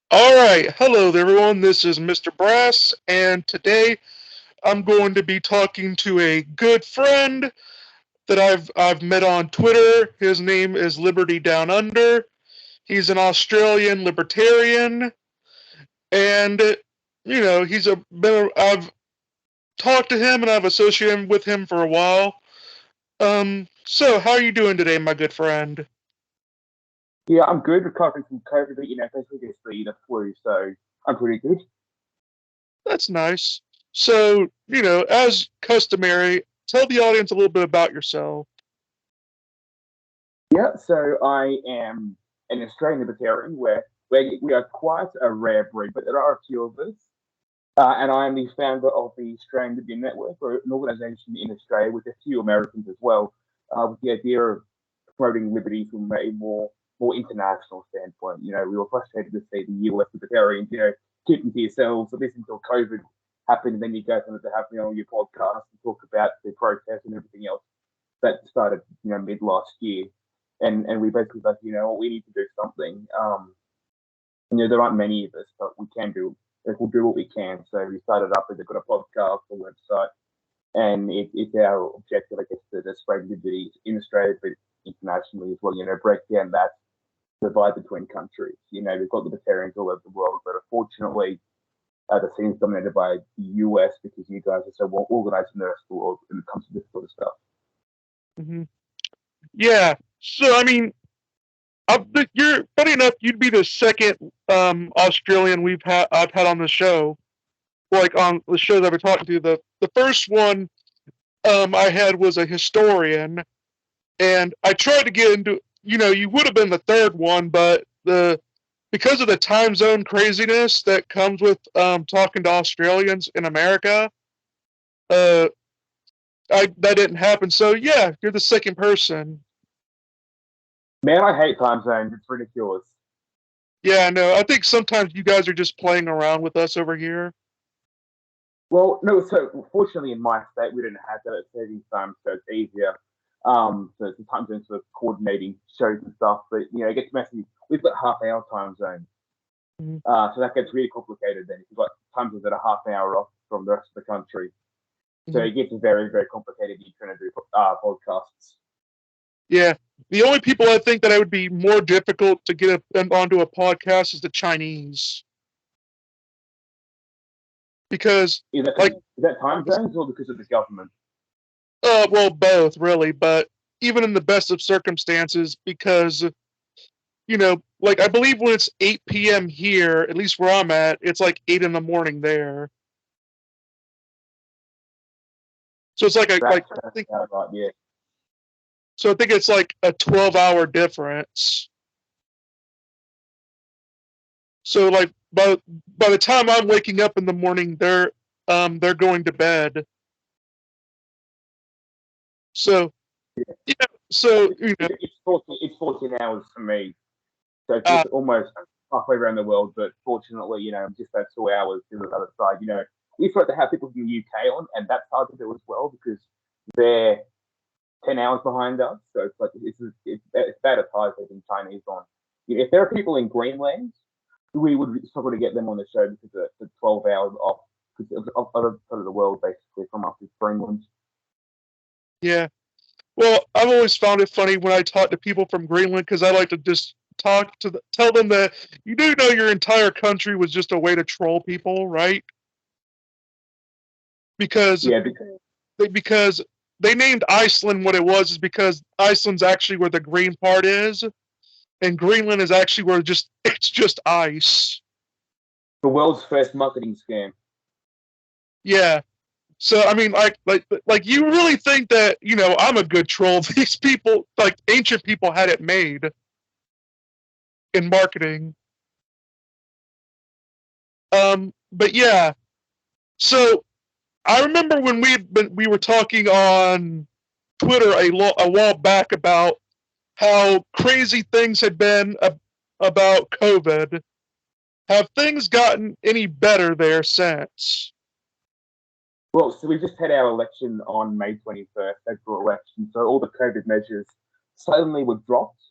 All right, hello there, everyone. This is Mr. Brass, and today I'm going to be talking to a good friend that I've met on Twitter. His name is Liberty Down Under. He's an Australian libertarian, and I've talked to him and I've associated with him for a while. So how are you doing today, my good friend? Yeah, I'm good recovering from COVID, but basically just the flu, so I'm pretty good. That's nice. So, as customary, tell the audience a little bit about yourself. Yeah, so I am an Australian libertarian where we are quite a rare breed, but there are a few of us. And I am the founder of the Australian Liberty Network, or an organisation in Australia with a few Americans as well, with the idea of promoting liberty from a more international standpoint. We were frustrated to see the US libertarians, keeping to yourselves, at least until COVID happened, and then you guys wanted to have me on your podcast and talk about the protests and everything else that started, mid last year. And we basically like, we need to do something. There aren't many of us, but we can do. Like, we'll do what we can. So we started up with a got a podcast, a website, and it's our objective, I guess, to spread liberty in Australia, but internationally as well. Break down that divide between countries. We've got libertarians all over the world, but unfortunately, the scene's dominated by the US because you guys are so well organized in the rest of the world when it comes to this sort of stuff. Hmm. Yeah. So, you're funny enough. You'd be the second Australian I've had on the show, like on the shows I've been talking to. The first one I had was a historian, and I tried to get into. You would have been the third one, but the because of the time zone craziness that comes with talking to Australians in America, uh, that didn't happen. So yeah, you're the second person. Man, I hate time zones. It's ridiculous. Yeah, no, I think sometimes you guys are just playing around with us over here. Well, no, so fortunately in my state we didn't have that at saving time, so it's easier. So sometimes in sort of coordinating shows and stuff, but it gets messy. We've got half-hour time zones, Mhm. so that gets really complicated. Then if you've got time zones that are half an hour off from the rest of the country, so Mhm. it gets very, very complicated. You're trying to do podcasts. Yeah, the only people I think that I would be more difficult to get onto a podcast is the Chinese because, Is that like, is that time zones or because of the government? well, both really, but even in the best of circumstances, because like I believe when it's 8 p.m. here, at least where I'm at, it's like 8 in the morning there. So it's like I think Right. Yeah. so. I think it's like a 12-hour difference. So like by the time I'm waking up in the morning, they're going to bed. So yeah, so It's 14 hours for me. So uh, it's almost halfway around the world, but fortunately, I'm just that 2 hours to the other side. We like to have people from the UK on, and that's hard to do as well because they're 10 hours behind us. So it's like it's bad as high as having Chinese on. If there are people in Greenland, we would struggle to get them on the show because the 12 hours off because of other part of the world basically from us is Greenland. yeah. Well, I've always found it funny when I talk to people from Greenland because I like to just tell them that you do know your entire country was just a way to troll people, right? Because Yeah, because because they named Iceland what it was is because Iceland's actually where the green part is, and Greenland is actually where just it's just ice. the world's first marketing scam. Yeah. So I mean, like you really think that I'm a good troll? These people, like ancient people, had it made in marketing. But yeah. So I remember when we were talking on Twitter a while back about how crazy things had been about COVID. Have things gotten any better there since? Well, so we just had our election on May 21st, federal election. So all the COVID measures suddenly were dropped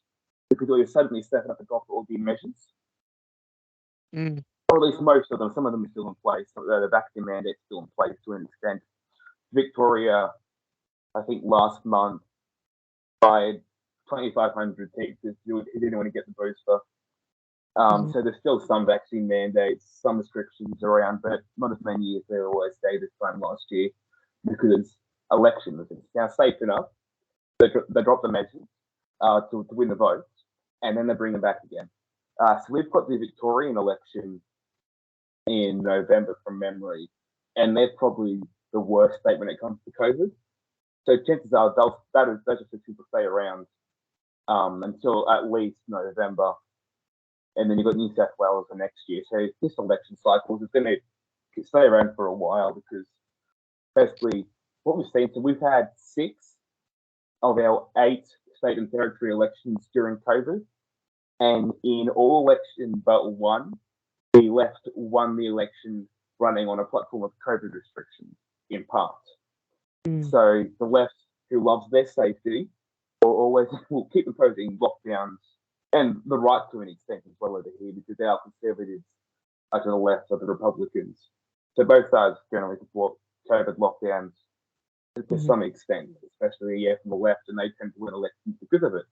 because we were suddenly stepping up and dropped all the measures. Mm. or at least most of them. Some of them are still in place. So the vaccine mandate's still in place to an extent. Victoria, I think last month, fired 2,500 teachers who didn't want to get the booster. Mhm. So there's still some vaccine mandates, some restrictions around, but not as many as they always say this time last year because it's elections. It's now safe enough. They drop the measures to win the votes, and then they bring them back again. So we've got the Victorian election in November from memory, and they're probably the worst state when it comes to COVID. So chances are those restrictions will stay around until at least November, and then you've got New South Wales the next year. So this election cycle is going to stay around for a while because basically what we've seen, so we've had 6 of our 8 state and territory elections during COVID, and in all elections but one, the left won the election running on a platform of COVID restrictions in part. Mm. So the left, who loves their safety, will keep imposing lockdowns, and the right to an extent as well over here, because our conservatives are to the left of the Republicans. So both sides generally support COVID lockdowns to some extent, especially from the left, and they tend to win elections because of it.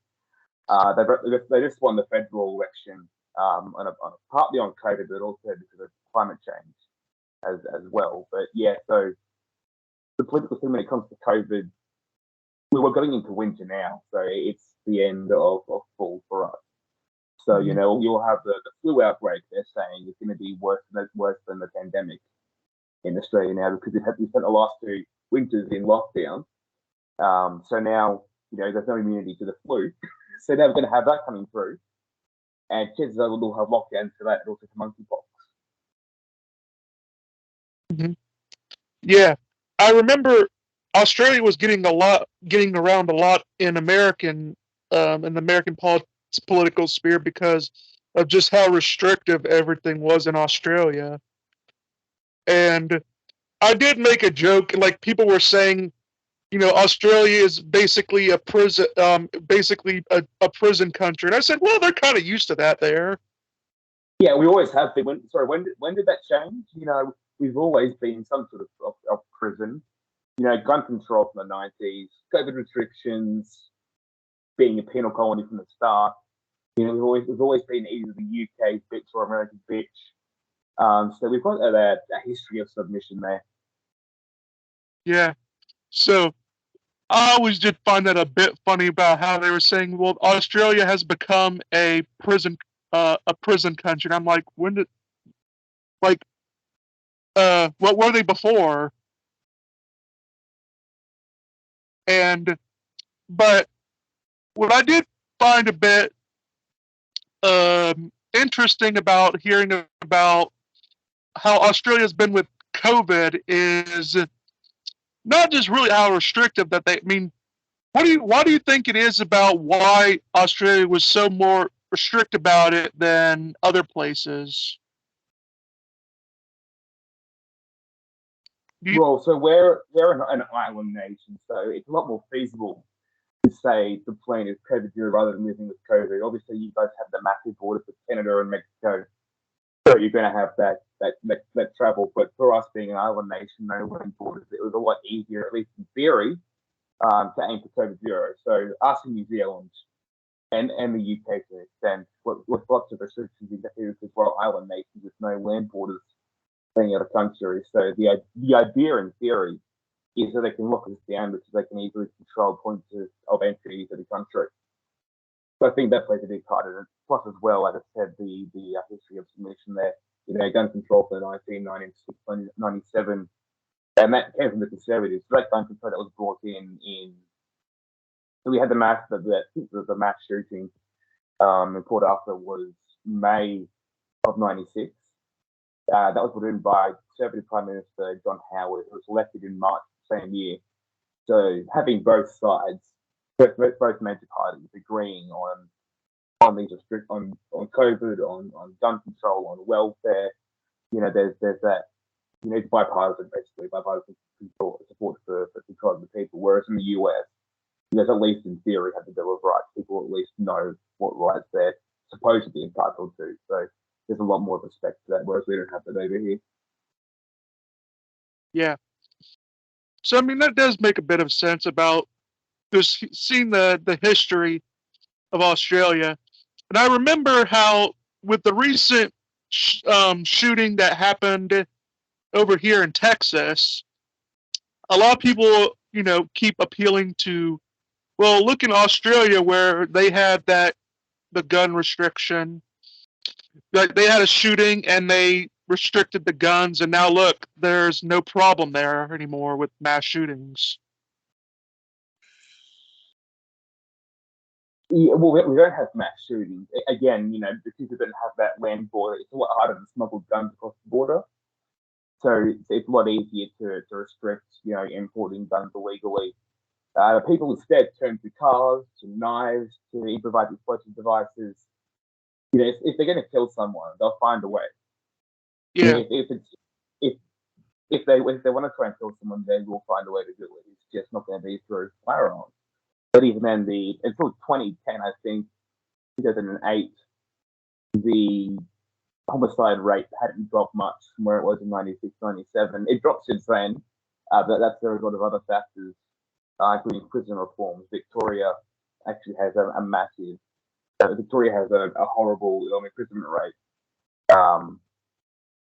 They just won the federal election partly on COVID, but also because of climate change as well. But yeah, so the political thing when it comes to COVID, we're going into winter now, so it's the end of fall for us. So you'll have the flu outbreak. They're saying it's going to be worse than the pandemic in Australia now because we spent the last 2 winters in lockdown. So now there's no immunity to the flu. So now we're going to have that coming through, and chances are we'll have lockdowns for that and also for monkeypox. Mm-hmm. Yeah, I remember Australia was getting around a lot in the American political sphere because of just how restrictive everything was in Australia. And I did make a joke, like people were saying, Australia is basically a prison, a prison country, and I said, well, they're kind of used to that there. Yeah, we always have been. When did that change? We've always been some sort of prison. Gun control from the 90s, COVID restrictions, being a penal colony from the start. We've always been either the UK bitch or American bitch. So we've got a history of submission there. Yeah. So I always did find that a bit funny about how they were saying, well, Australia has become a prison country. And I'm like, when did, like, what were they before? But what I did find a bit interesting about hearing about how Australia's been with COVID is not just really how restrictive that they. I mean, why do you think it is about why Australia was so more strict about it than other places? Well, so we're an island nation, so it's a lot more feasible to say the plane is COVID zero rather than living with COVID. Obviously, you guys have the massive border with Canada and Mexico, so you're going to have that travel. But for us being an island nation, no land borders, it was a lot easier, at least in theory, to aim for COVID zero. So us in New Zealand and the UK to an extent, with lots of restrictions because we're island nations with no land borders being out of country. So the idea in theory is that they can lock us down because they can easily control points of entry to the country. So I think that plays a big part in it. Plus, as well, like I said, the history of submission there. Gun control for 1996, 1997, and that came from the Conservatives. So that gun control that was brought in. So we had the mass shooting in Port Arthur was May of '96. That was put in by Conservative Prime Minister John Howard, who was elected in March the same year. So having both sides, both major parties agreeing on these on COVID, on gun control, on welfare, there's that, it's bipartisan support for control of the people. Whereas in the US, at least in theory, have the Bill of Rights. People at least know what rights they're supposed to be entitled to. So there's a lot more respect for that, whereas we don't have that over here. Yeah. So I mean that does make a bit of sense about just seeing the history of Australia. And I remember how with the recent shooting that happened over here in Texas, a lot of people, keep appealing to, well, look in Australia where they had the gun restriction. Like they had a shooting and they restricted the guns, and now look, there's no problem there anymore with mass shootings. Yeah, well, we don't have mass shootings. Again, because we don't have that land border, it's a lot harder to smuggle guns across the border. So it's a lot easier to restrict, importing guns illegally. People instead turn to cars, to knives, to improvise explosive devices. If they're going to kill someone, they'll find a way. Yeah. If they want to try and kill someone, they will find a way to do it. It's just not going to be through firearms. But even then, until 2010, I think, 2008, the homicide rate hadn't dropped much from where it was in 96, 97. It dropped since then, but that's a lot of other factors, including prison reforms. Victoria actually has a massive, Victoria has a horrible imprisonment rate.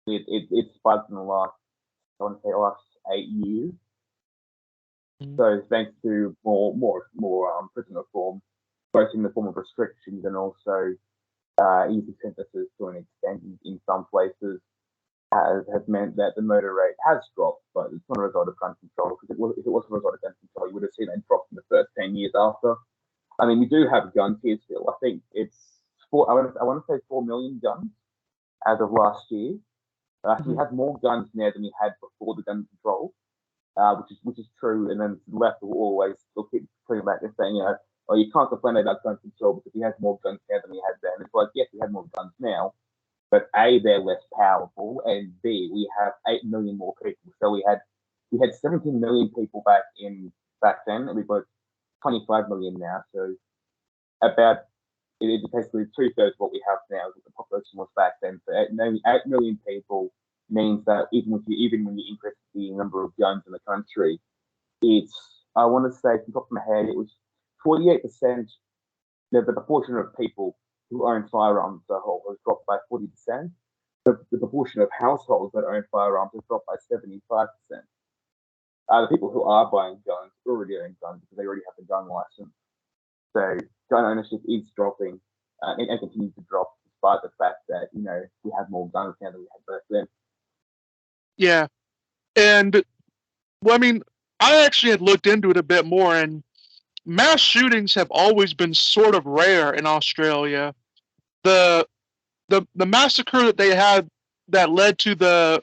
It spiked in the last, I want to say, last 8 years. Mm-hmm. So thanks to more prison reform, both in the form of restrictions and also easy sentences to an extent in some places, has meant that the murder rate has dropped, but it's not a result of gun control. Because if it was a result of gun control, you would have seen that drop in the first 10 years after. I mean, we do have guns here still. I think it's I want to say 4 million guns as of last year. We have more guns now than we had before the gun control, which is true. And then the left will always keep putting back and saying, oh, you can't complain about gun control because we have more guns now than we had then. It's like, yes, we have more guns now, but A, they're less powerful, and B, we have 8 million more people. So we had 17 million people back then, and we've got 25 million now. So it's basically 2/3 of what we have now is what the population was back then. So 8 million people means that even when you increase the number of guns in the country, I want to say, from the top of my head, it was 48%. The proportion of people who own firearms as a whole has dropped by 40%. The proportion of households that own firearms has dropped by 75%. The people who are buying guns already own guns because they already have the gun license. So gun ownership is dropping and continues to drop despite the fact that, we have more guns now than we had back then. Yeah. And, well, I mean, I actually had looked into it a bit more, and mass shootings have always been sort of rare in Australia. The massacre that they had that led to the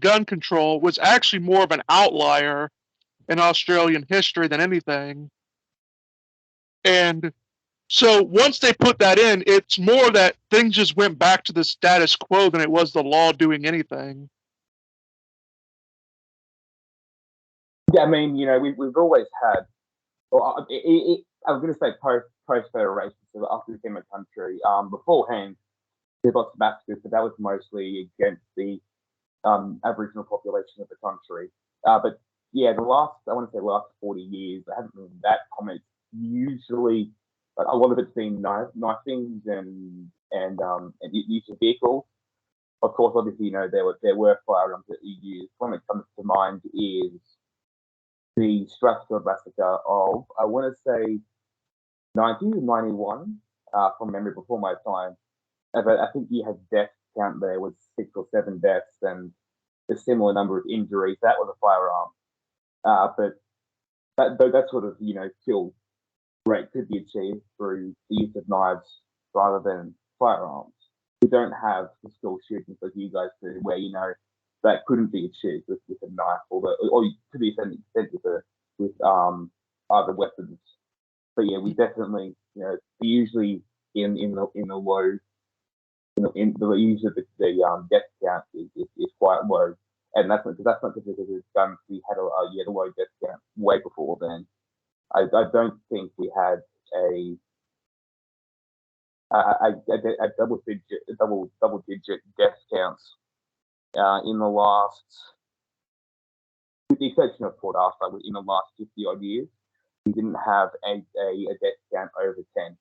gun control was actually more of an outlier in Australian history than anything. And so once they put that in, it's more that things just went back to the status quo than it was the law doing anything. Yeah, I mean, we've always had. Well, I was going to say post federation, so after we became a country. Beforehand, there's lots of massacres, but that was mostly against the Aboriginal population of the country. But yeah, the last 40 years, there hasn't been that common. Usually, a lot of it's been knifings and use of vehicles. Of course, obviously, there were firearms that you used. One that comes to mind is the Strathfield massacre of, I want to say, 90 or 91, from memory, before my time. But I think you had death count there was 6 or 7 deaths and a similar number of injuries. That was a firearm. But that sort of, kill rate could be achieved through the use of knives rather than firearms. We don't have the school shootings like you guys do, where that couldn't be achieved with a knife or to the extent with other weapons. But yeah, we definitely, usually in the low, in the use of the death count is quite low, and that's not because of guns. We had a low death count way before then. I don't think we had a double digit death counts in the last, with the exception of Port Arthur, in the last 50 odd years, we didn't have a death count over 10.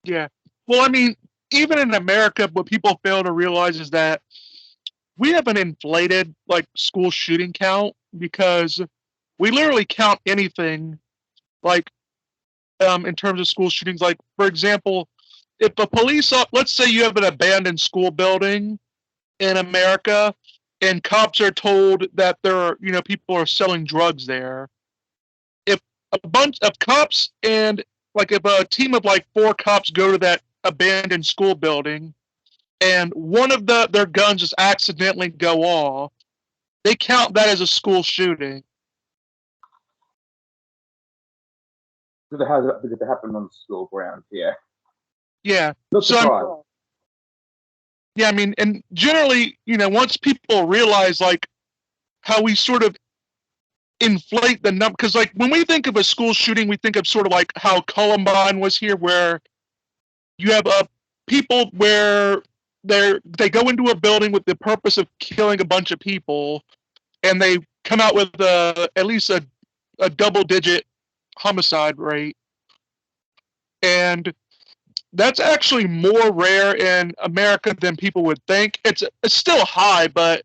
Yeah. Well, I mean, even in America, what people fail to realize is that we have an inflated like school shooting count because we literally count anything like in terms of school shootings. Like, for example, if a let's say you have an abandoned school building in America and cops are told that there are, people are selling drugs there. If a bunch of cops and like if a team of like 4 cops go to that abandoned school building and one of their guns just accidentally go off, they count that as a school shooting. Because it happened on school grounds, yeah. Yeah. Not surprised. Yeah, I mean, and generally, once people realize like how we sort of inflate the number, because like when we think of a school shooting, we think of sort of like how Columbine was here, where you have people where they go into a building with the purpose of killing a bunch of people, and they come out with at least a double-digit homicide rate, and that's actually more rare in America than people would think. It's still high, but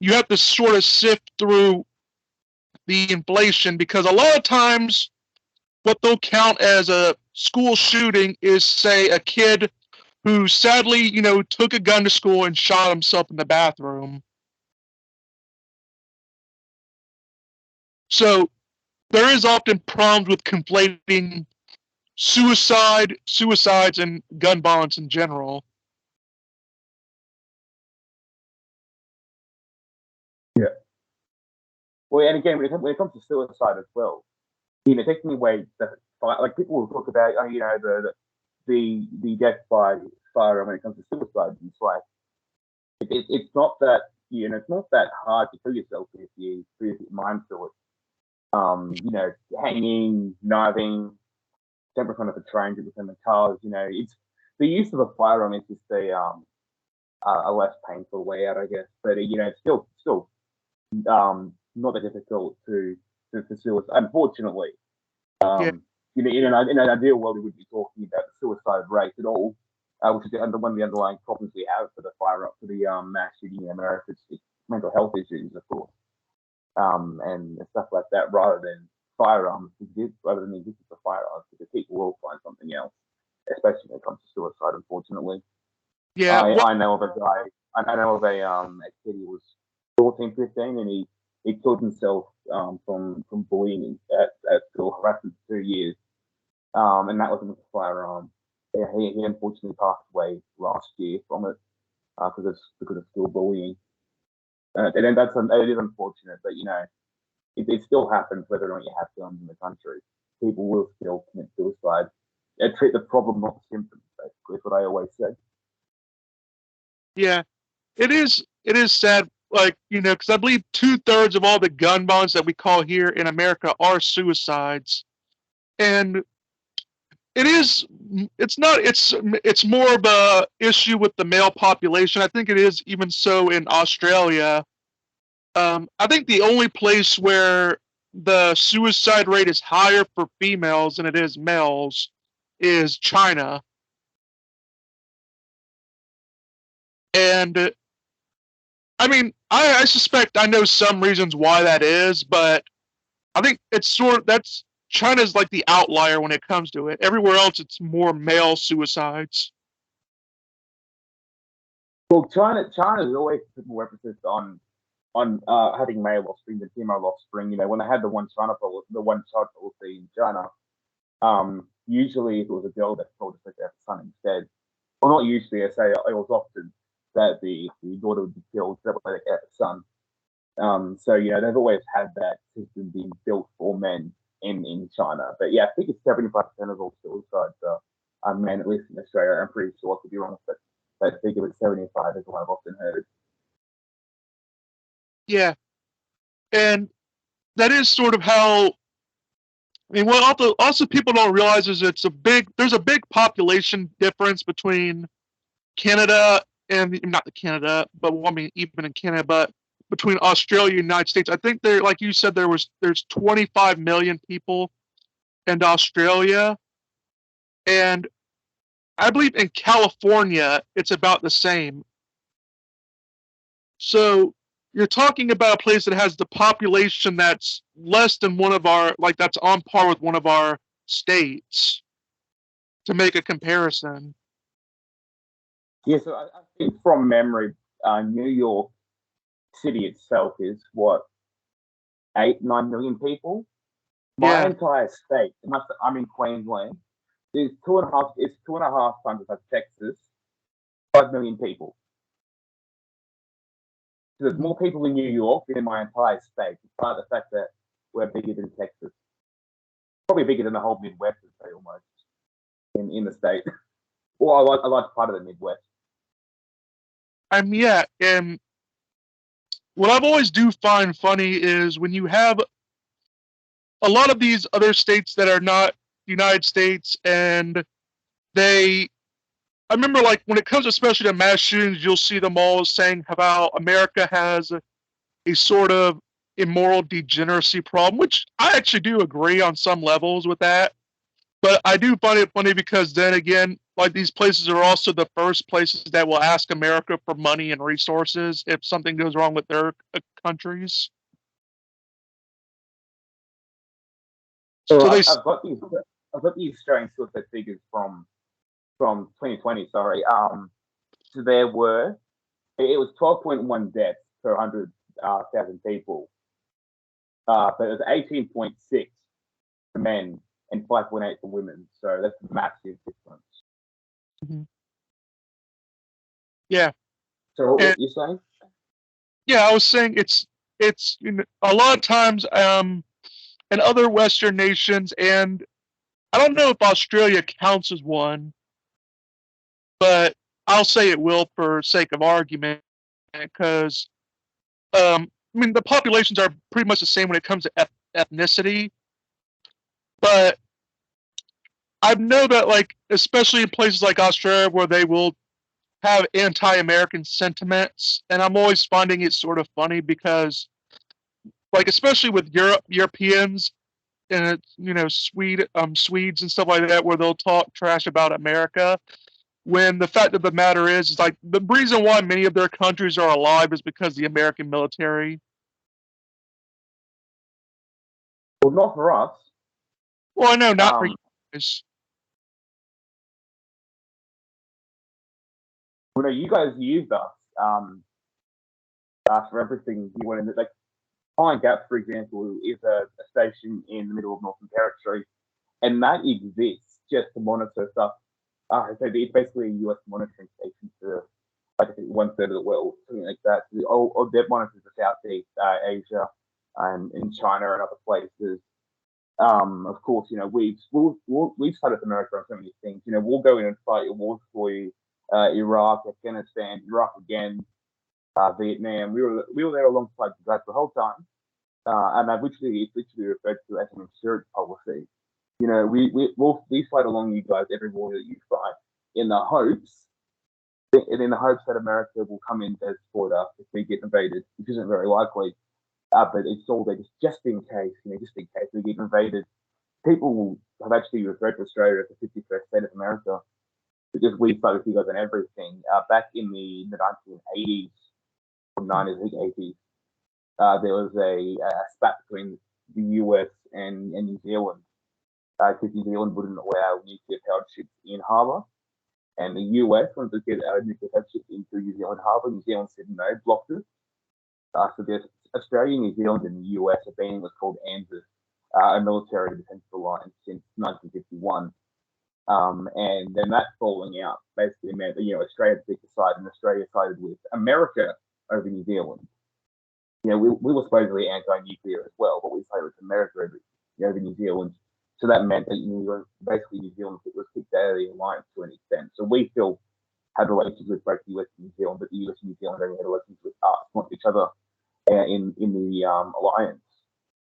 you have to sort of sift through the inflation because a lot of times what they'll count as a school shooting is, say, a kid who sadly, took a gun to school and shot himself in the bathroom. So there is often problems with conflating suicides, and gun violence in general. Yeah. Well, and again, when it comes to suicide as well, taking away like people will talk about, the death by firearm when it comes to suicide. It's like it's not that it's not that hard to kill yourself if you put your mind to it. Hanging, knifing, jump in front of a train, jump in front of cars. It's the use of a firearm is just a less painful way out, I guess. But it's still not that difficult to suicide. Unfortunately, Yeah. in an ideal world, we would be talking about the suicide rate at all, which is one of the underlying problems we have for the mass shooting in America. It's mental health issues, of course, and stuff like that, rather than firearms, rather than the existence of firearms, because people will find something else, especially when it comes to suicide. Unfortunately, yeah. I know of a guy. I know of a kid who was 14, 15, and he killed himself from bullying at school, harassment for 2 years, and that wasn't with a firearm. Yeah, he unfortunately passed away last year from it because of school bullying. And it is unfortunate, but it still happens whether or not you have guns in the country. People will still commit suicide. Treat the problem, not the symptoms. Basically, is what I always say. Yeah, it is sad, like, because I believe 2/3 of all the gun violence that we call here in America are suicides, and it's more of a issue with the male population. I think it is even so in Australia. I think the only place where the suicide rate is higher for females than it is males is China. And I mean, I suspect I know some reasons why that is, but I think that's China's like the outlier when it comes to it. Everywhere else, it's more male suicides. Well, China's always put more emphasis on having male offspring than female offspring. When they had the one child policy in China, usually if it was a girl, they told us to have a son instead. Well, not usually. I say it was often that the daughter would be killed, so that way they have a son. So they've always had that system being built for men in China. But yeah, I think it's 75% of all suicides are men, at least in Australia. I'm pretty sure, I could be wrong, but that figure at 75 is what I've often heard. Yeah, and that is sort of how mean, what also people don't realize is there's a big population difference between Canada and not Canada, but well, I mean even in Canada, but between Australia and the United States. I think there, like you said, there's 25 million people in Australia, and I believe in California it's about the same. So you're talking about a place that has the population that's less than one of our, like that's on par with one of our states, to make a comparison. Yeah, so I think from memory, New York City itself is what, 8-9 million people. My Yeah, entire state, I'm in Queensland. It's 2.5. It's 2.5 times as Texas. 5 million people. So there's more people in New York than in my entire state, despite the fact that we're bigger than Texas. Probably bigger than the whole Midwest, I'd say, almost in the state. Or I like part of the Midwest. yeah, and what I've always do find funny is when you have a lot of these other states that are not United States, and they I remember, like, when it comes especially to mass shootings, you'll see them all saying how America has a sort of immoral degeneracy problem, which I actually do agree on some levels with that. But I do find it funny because then again, like, these places are also the first places that will ask America for money and resources if something goes wrong with their countries. So So they, I've got these Australian suicide figures from 2020. Sorry. So there were, it was 12.1 deaths per 100,000 people, but it was 18.6 for men and 5.8 for women. So that's a massive difference. Mhm. Yeah, So and what you're saying? yeah, I was saying it's a lot of times in other Western nations, and I don't know if Australia counts as one, but I'll say it will for sake of argument, because I mean the populations are pretty much the same when it comes to ethnicity, but I know that, like, especially in places like Australia where they will have anti-American sentiments, and I'm always finding it sort of funny because, like, especially with Europeans and Swedes and stuff like that, where they'll talk trash about America. When the fact of the matter is like the reason why many of their countries are alive is because the American military. Well, not for us. Well, I know not for you Um, guys. well, no, you guys used us for everything you wanted. Like Pine Gap, for example, is a station in the middle of Northern Territory, and that exists just to monitor stuff. So it's basically a US monitoring station for, like, I think, 1/3 of the world, something like that. So all that monitors the Southeast Asia and in China and other places. Of course, we've started America on so many things. We'll go in and fight your wars for you. Iraq, Afghanistan, Iraq again, Vietnam. We were there alongside you guys the whole time, and it's literally referred to as an insurance policy. We fight along you guys every war that you fight, in the hopes that America will come in as support us if we get invaded, which isn't very likely. But it's all there just in case, just in case we get invaded. People have actually referred to Australia as the 51st state of America because we fight with you guys on everything. Back in the 1980s or 90s, I think 80s, there was a spat between the US and New Zealand, because New Zealand wouldn't allow nuclear powered ships in harbour. And the US wanted to get nuclear powered ships into New Zealand harbour. New Zealand said no, blocked it. So there's Australia, New Zealand, and the US have been what's called ANZUS, a military defence alliance since 1951. And then that falling out basically meant that, Australia picked a side, and Australia sided with America over New Zealand. We were supposedly anti-nuclear as well, but we sided with America over New Zealand. So that meant that basically New Zealand was kicked out of the alliance to an extent. So we still had relations with both the US and New Zealand, but the US and New Zealand only had relations with us, not each other, in the alliance.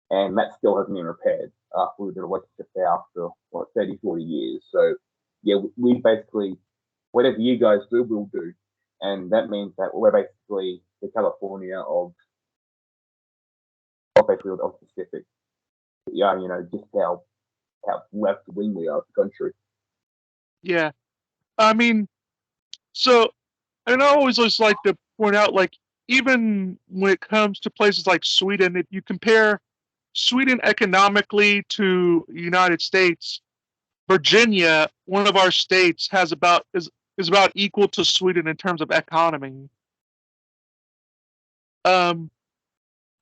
and that still hasn't been repaired after we've been elected after 30, 40 years. So yeah, we basically whatever you guys do, we'll do, and that means that we're basically the California of basically of the Pacific. Yeah, just how left wing we are as a country. Yeah. I mean, so, and I always just like to point out, like, even when it comes to places like Sweden, if you compare Sweden economically to the United States, Virginia, one of our states, is about equal to Sweden in terms of economy. Um,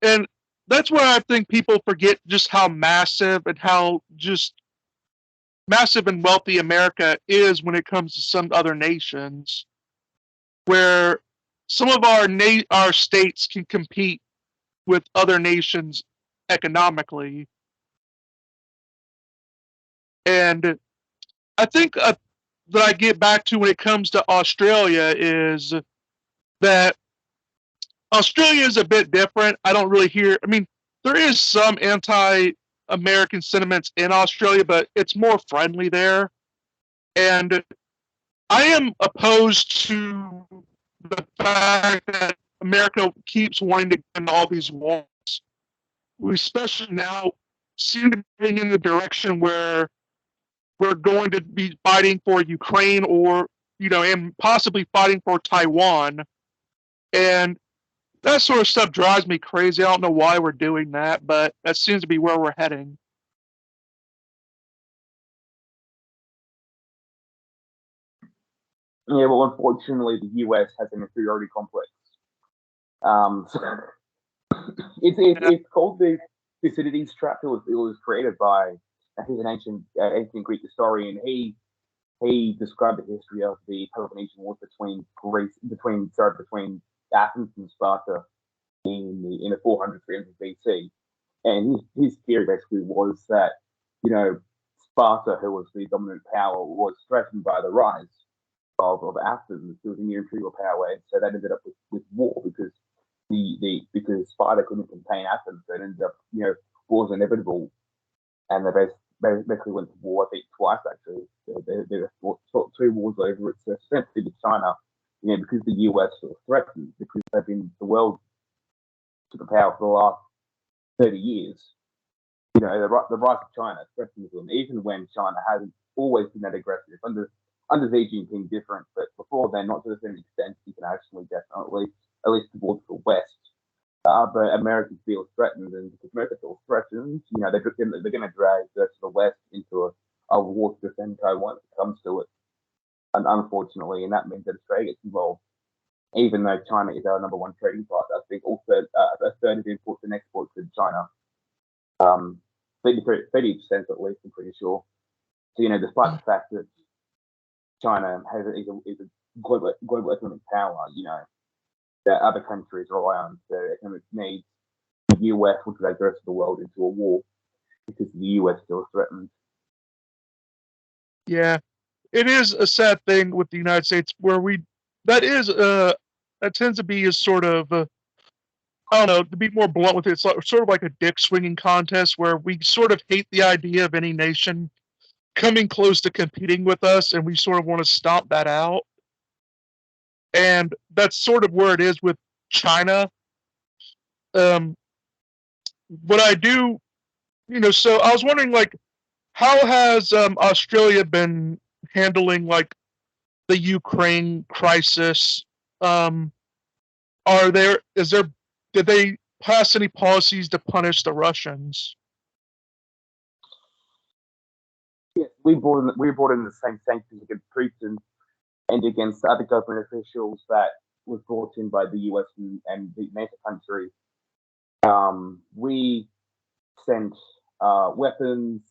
and that's where I think people forget just how massive and how just massive and wealthy America is when it comes to some other nations, where some of our states can compete with other nations economically. And I think that I get back to when it comes to Australia is that Australia is a bit different. I don't really hear. I mean, there is some anti-American sentiments in Australia, but it's more friendly there. And I am opposed to the fact that America keeps wanting to get into all these wars. We especially now seem to be heading in the direction where we're going to be fighting for Ukraine or, and possibly fighting for Taiwan. And that sort of stuff drives me crazy. I don't know why we're doing that, but that seems to be where we're heading. Yeah, well, unfortunately, the US has an inferiority complex. So it's called the Thucydides trap. It was created by he's an ancient Greek historian. He described the history of the Peloponnesian Wars between Athens and Sparta in the 400 300 BC, and his theory basically was that Sparta, who was the dominant power, was threatened by the rise of Athens, who was a new imperial power, and so that ended up with war because because Sparta couldn't contain Athens, so it ended up wars inevitable, and they basically went to war, I think twice actually. They fought 2 wars over it. So essentially with China, because the US was threatened, because they've been the world superpower for the last 30 years. The rise of China threatens them, even when China hasn't always been that aggressive. Under Xi Jinping, different, but before then, not to the same extent internationally, definitely, at least towards the West. But America feels threatened, and because America feels threatened, they're going to drag the West into a war to defend Taiwan if it comes to it. And unfortunately, and that means that Australia gets involved, even though China is our number 1 trading partner. I think also a third of imports and exports to China. 30% at least, I'm pretty sure. So, despite the fact that China is a global economic power, that other countries rely on their economic needs, the US will drag the rest of the world into a war because the US feels threatened. Yeah, it is a sad thing with the United States where that tends to be a sort of I don't know, to be more blunt with it, it's sort of like a dick swinging contest where we sort of hate the idea of any nation coming close to competing with us, and we sort of want to stomp that out. And that's sort of where it is with China. But I do, so I was wondering, like, how has Australia been handling like the Ukraine crisis? Um, did they pass any policies to punish the Russians? Yes, we brought in the same sanctions against Putin and against other government officials that was brought in by the US and the NATO countries. We sent weapons,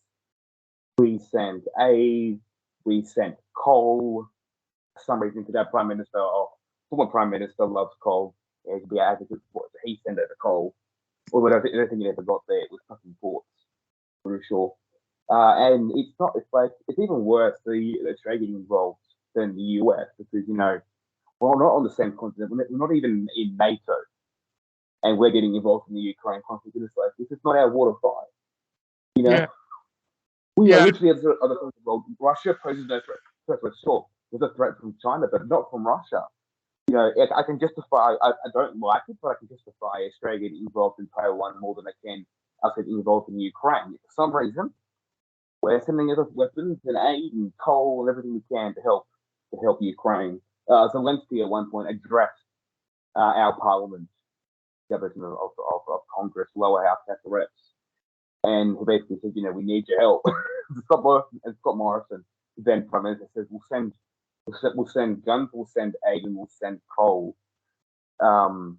we sent aid, we sent coal. For some reason, because our Prime Minister, or former Prime Minister, loves coal. To be advocate for it, so he sent over coal. Although I don't think he ever got there. It was fucking ports, for sure. And it's even worse. The Australia involved than the US because we're not on the same continent. We're not even in NATO, and we're getting involved in the Ukraine conflict. It's like, this is not our water fight. You know, Yeah. we Yeah. are literally other things. Well, Russia poses no threat. Sure, there's a threat from China, but not from Russia. You know, I can justify. I don't like it, but I can justify Australia getting involved in Taiwan more than I can us getting involved in Ukraine. For some reason, we're sending us weapons and aid and coal and everything we can to help Ukraine. Zelensky at one point addressed our parliament, the of Congress, lower house, House of Reps, and he basically said, you know, we need your help. Scott Morrison, then Prime Minister, says we'll send guns, we'll send aid, and we'll send coal. And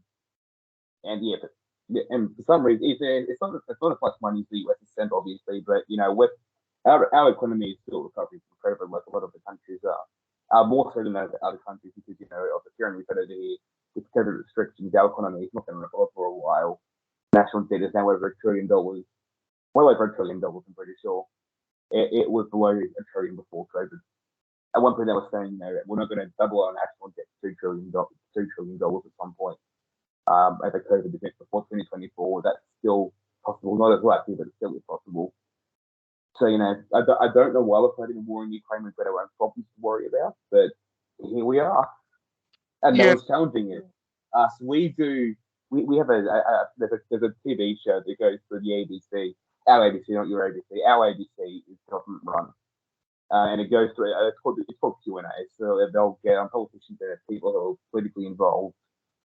for some reason, it's not as much money as the US has sent, obviously, but you know, with our economy is still recovering from COVID, like a lot of the countries are, more so than other countries, because you know of the tyranny we've had over here with COVID restrictions. Our economy is not going to recover for a while. National debt is now over $1 trillion, well over $1 trillion. I'm pretty sure it was below $1 trillion before COVID. At one point, they were saying, you know, we're not going to double our national debt to $2 trillion at some point. Over COVID event before 2024, that's still possible. Not as likely, but it still is possible. So, you know, I don't know why we're fighting a war in Ukraine. We've got our own problems to worry about, but here we are. And no one's challenging it. So we have there's a TV show that goes through the ABC. Our ABC, not your ABC. Our ABC is government run. And it goes through, it's called Q&A. So they'll get politicians and people who are politically involved,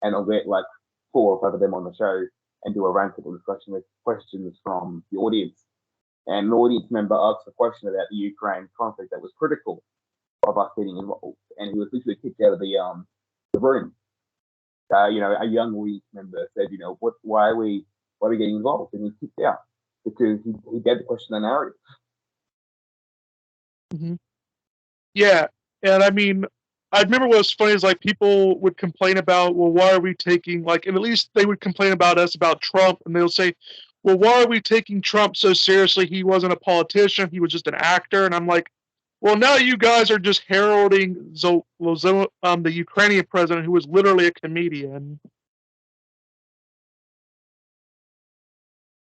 and they'll get like 4 or 5 of them on the show and do a roundtable discussion with questions from the audience. And an audience member asked a question about the Ukraine conflict that was critical of us getting involved, and he was literally kicked out of the room. You know, a young audience member said, you know, why are we getting involved? And he kicked out because he gave the question a narrative. Mm-hmm. Yeah, and I mean, I remember what was funny is like people would complain about, well, why are we taking like, and at least they would complain about us about Trump, and they'll say, well, why are we taking Trump so seriously? He wasn't a politician; he was just an actor. And I'm like, well, now you guys are just heralding the Ukrainian president, who was literally a comedian.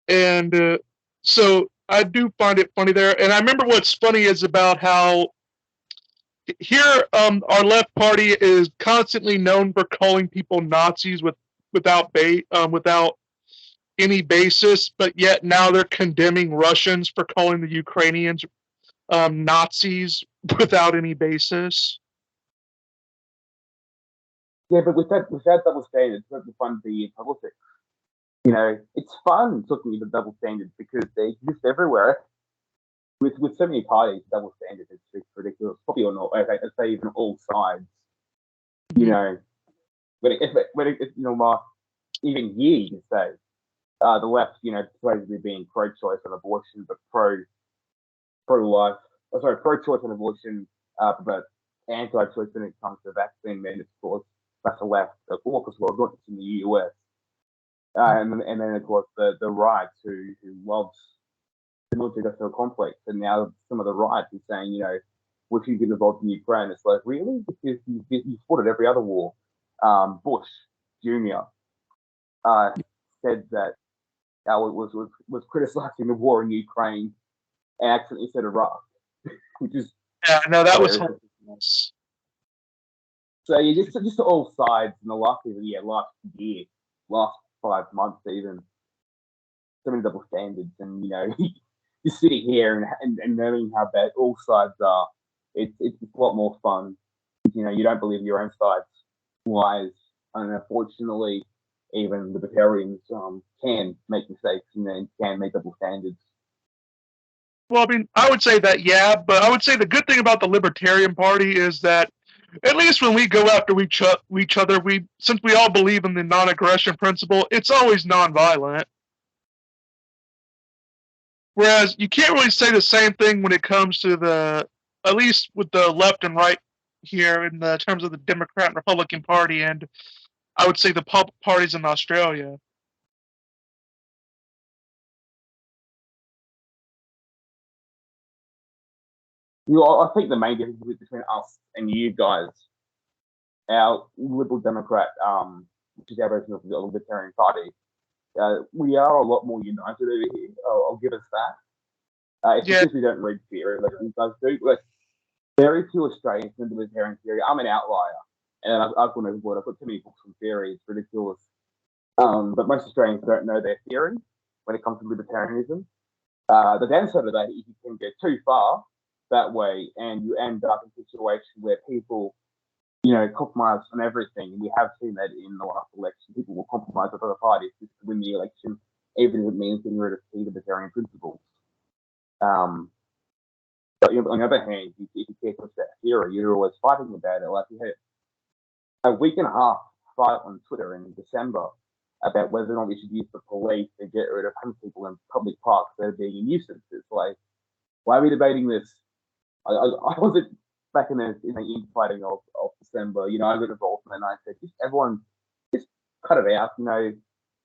And so I do find it funny there. And I remember what's funny is about how here our left party is constantly known for calling people Nazis without any basis, but yet now they're condemning Russians for calling the Ukrainians Nazis without any basis. Yeah, but with that double standard, it's not fun for you in politics. You know, it's fun talking about double standards because they exist everywhere. With so many parties, double standards is ridiculous. Probably on all, I'd say even all sides. You know, when it you know, even year you can say the left, you know, supposedly being pro-choice on abortion, but pro-life. Sorry, pro-choice on abortion, but anti-choice when it comes to vaccine mandates. Of course, that's the left. Of course, well, not just in the US. And then of course the right who loves the military-industrial complex, and now some of the right is saying, you know, we should get involved in Ukraine. It's like, really? Because you fought at every other war. Bush Jr. Said that was criticizing the war in Ukraine and accidentally said Iraq, which is that was hilarious. So you just all sides in the last year, last 5 months even, so many double standards, and you know, just sitting here and knowing how bad all sides are, it's a lot more fun. You know, you don't believe your own side's lies, and unfortunately, even the libertarians can make mistakes and then can make double standards. Well, I mean, I would say that, yeah, but I would say the good thing about the Libertarian Party is that at least when we go after each other, since we all believe in the non-aggression principle, it's always non-violent. Whereas you can't really say the same thing when it comes to at least with the left and right here in the terms of the Democrat and Republican Party, and I would say the public parties in Australia. You know, I think the main difference between us and you guys, our Liberal Democrat, which is our version of the Libertarian Party, we are a lot more united over here. I'll give us that. It's Yeah, because we don't read theory like you guys do. Like, very few Australians in the libertarian theory. I'm an outlier, and I've gone overboard. I've got too many books on theory. It's ridiculous. But most Australians don't know their theory when it comes to libertarianism. The downside of that is you can get too far that way, and you end up in a situation where people, compromise on everything. We have seen that in the last election. People will compromise with other parties just to win the election, even if it means getting rid of key libertarian principles. But on the other hand, if you care about that theory, you're always fighting about it. Like, we had a week and a half fight on Twitter in December about whether or not we should use the police to get rid of homeless people in public parks that are being a nuisance. It's like, why are we debating this? I wasn't back in the infighting of December. I got involved and I said, everyone, just cut it out.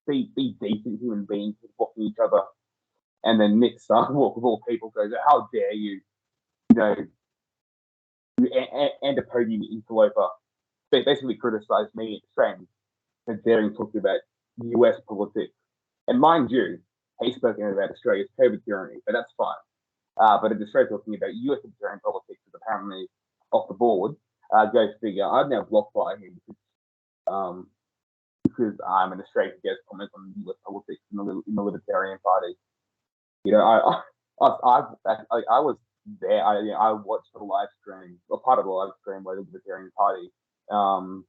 Be decent human beings, blocking each other. And then Nick Starwalk of all people goes, "How dare you? And a podium interloper." They basically criticized me and friends for daring talk about US politics. And mind you, he's spoken about Australia's COVID tyranny, but that's fine. But if Australia talking about US Australian politics is apparently off the board, go figure. I'm now blocked by him because I'm an Australian who gets comments on US politics in the Libertarian Party. I was there. I watched the live stream, or part of the live stream where the Libertarian Party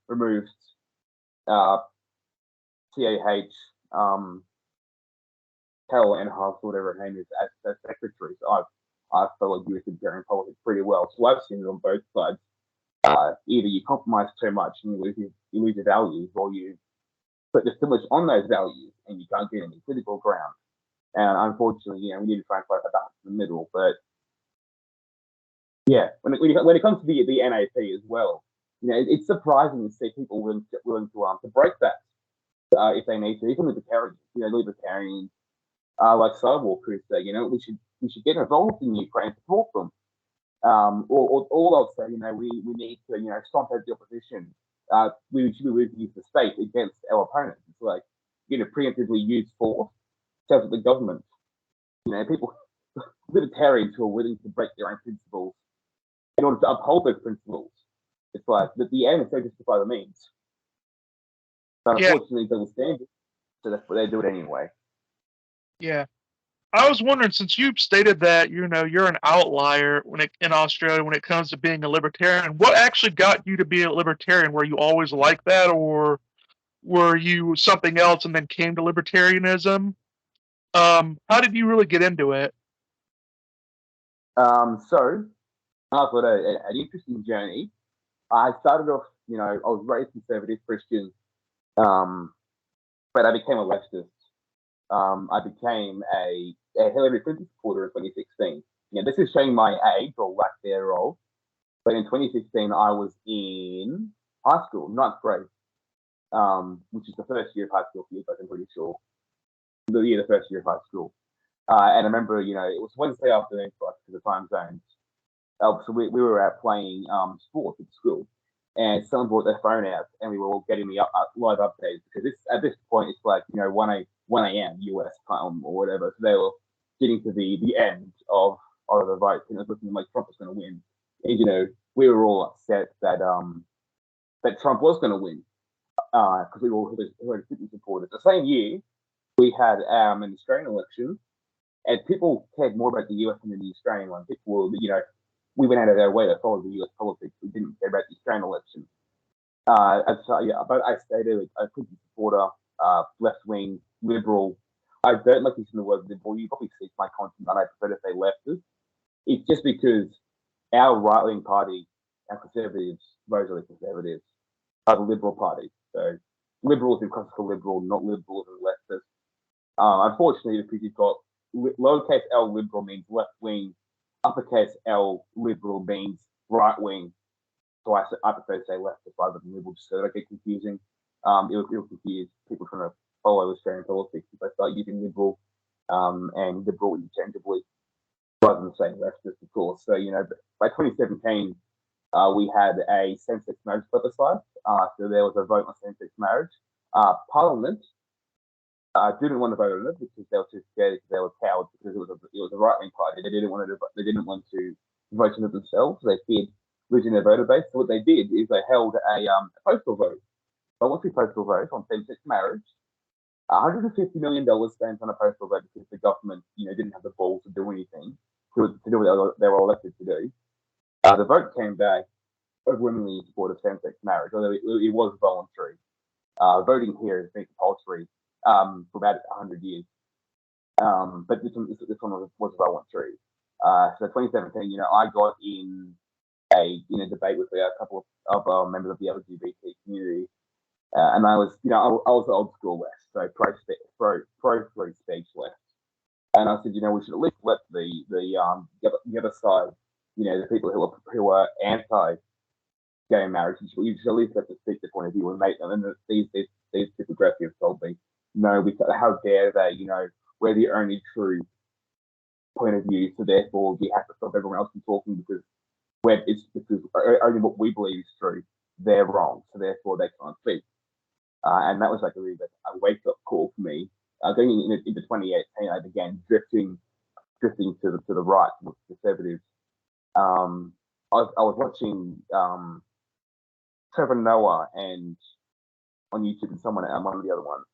removed CAH, Carol Enhouse, whatever her name is, as secretary. So I've followed US Libertarian politics pretty well. So I've seen it on both sides. Either you compromise too much and you lose your values, or you put too much on those values and you can't get any political ground. And unfortunately, we need to try and find a balance in the middle. But yeah, when it comes to the NAP as well, it's surprising to see people willing to break that if they need to. Even libertarians, like Cyborg, who say, we should get involved in Ukraine, support them. Or they'll say, we need to, stomp out the opposition. We should use the state against our opponents. It's like, preemptively use force tells the government. People, libertarians who are willing to break their own principles in order to uphold those principles. It's like that the end is so justify the means. But unfortunately, it doesn't stand it, so that's what they do it anyway. Yeah. I was wondering, since you've stated that you're an outlier in Australia when it comes to being a libertarian, what actually got you to be a libertarian? Were you always like that, or were you something else and then came to libertarianism? How did you really get into it? So I've got an interesting journey. I started off, I was raised conservative Christian, but I became a leftist. I became a Hillary Clinton supporter in 2016. This is showing my age or lack thereof. But in 2016, I was in high school, ninth grade, which is the first year of high school for you guys, I'm pretty sure. The first year of high school. And I remember, it was Wednesday afternoon for us because of time zones. So we were out playing sports at school, and someone brought their phone out, and we were all getting the live updates because at this point it's like 1 a.m. US time or whatever. So they were getting to the end of the vote, and it was looking like Trump was going to win. And we were all upset that Trump was going to win because we were all Hillary Clinton supporters. The same year we had an Australian election, and people cared more about the US than the Australian one. People were, we went out of our way to follow the US politics. We didn't care about the Australian election. But I stated a Clinton supporter, left wing, liberal. I don't like using the word liberal. You probably see my content, and I prefer to say leftist. It's just because our right wing party, our conservatives, mostly conservatives, are the Liberal Party. So liberals in classical liberal, not liberals and leftists. Unfortunately, because you've got lowercase L liberal means left wing, uppercase L liberal means right wing. So I prefer to say leftist rather than liberal, just so that I get confusing. It'll confuse people trying to follow Australian politics if they start using liberal and liberal interchangeably rather than saying leftist, of course. So, by 2017, we had a same-sex marriage plebiscite. So there was a vote on same-sex marriage. Parliament didn't want to vote on it because they were too scared because they were cowards because it was a right wing party. They didn't want to vote on it themselves. They feared losing their voter base. So what they did is they held a postal vote. So once we postal vote on same-sex marriage, $150 million spent on a postal vote because the government, didn't have the balls to do anything to do what they were elected to do. The vote came back overwhelmingly in support of same-sex marriage, although it was voluntary. Voting here has been compulsory for about 100 years, but this one was voluntary. So 2017, I got in a debate with a couple of members of the LGBT community, and I was I was old school left, so pro free speech left, and I said we should at least let the other side, the people who are anti gay marriage, you should at least let them speak their point of view and make them. And these progressives told me, no, how dare they? We're the only true point of view, so therefore we have to stop everyone else from talking because only what we believe is true. They're wrong, so therefore they can't speak. And that was like a wake up call for me. Going into 2018, I began drifting to the right with conservatives. I was watching Trevor Noah and on YouTube and one of the other ones.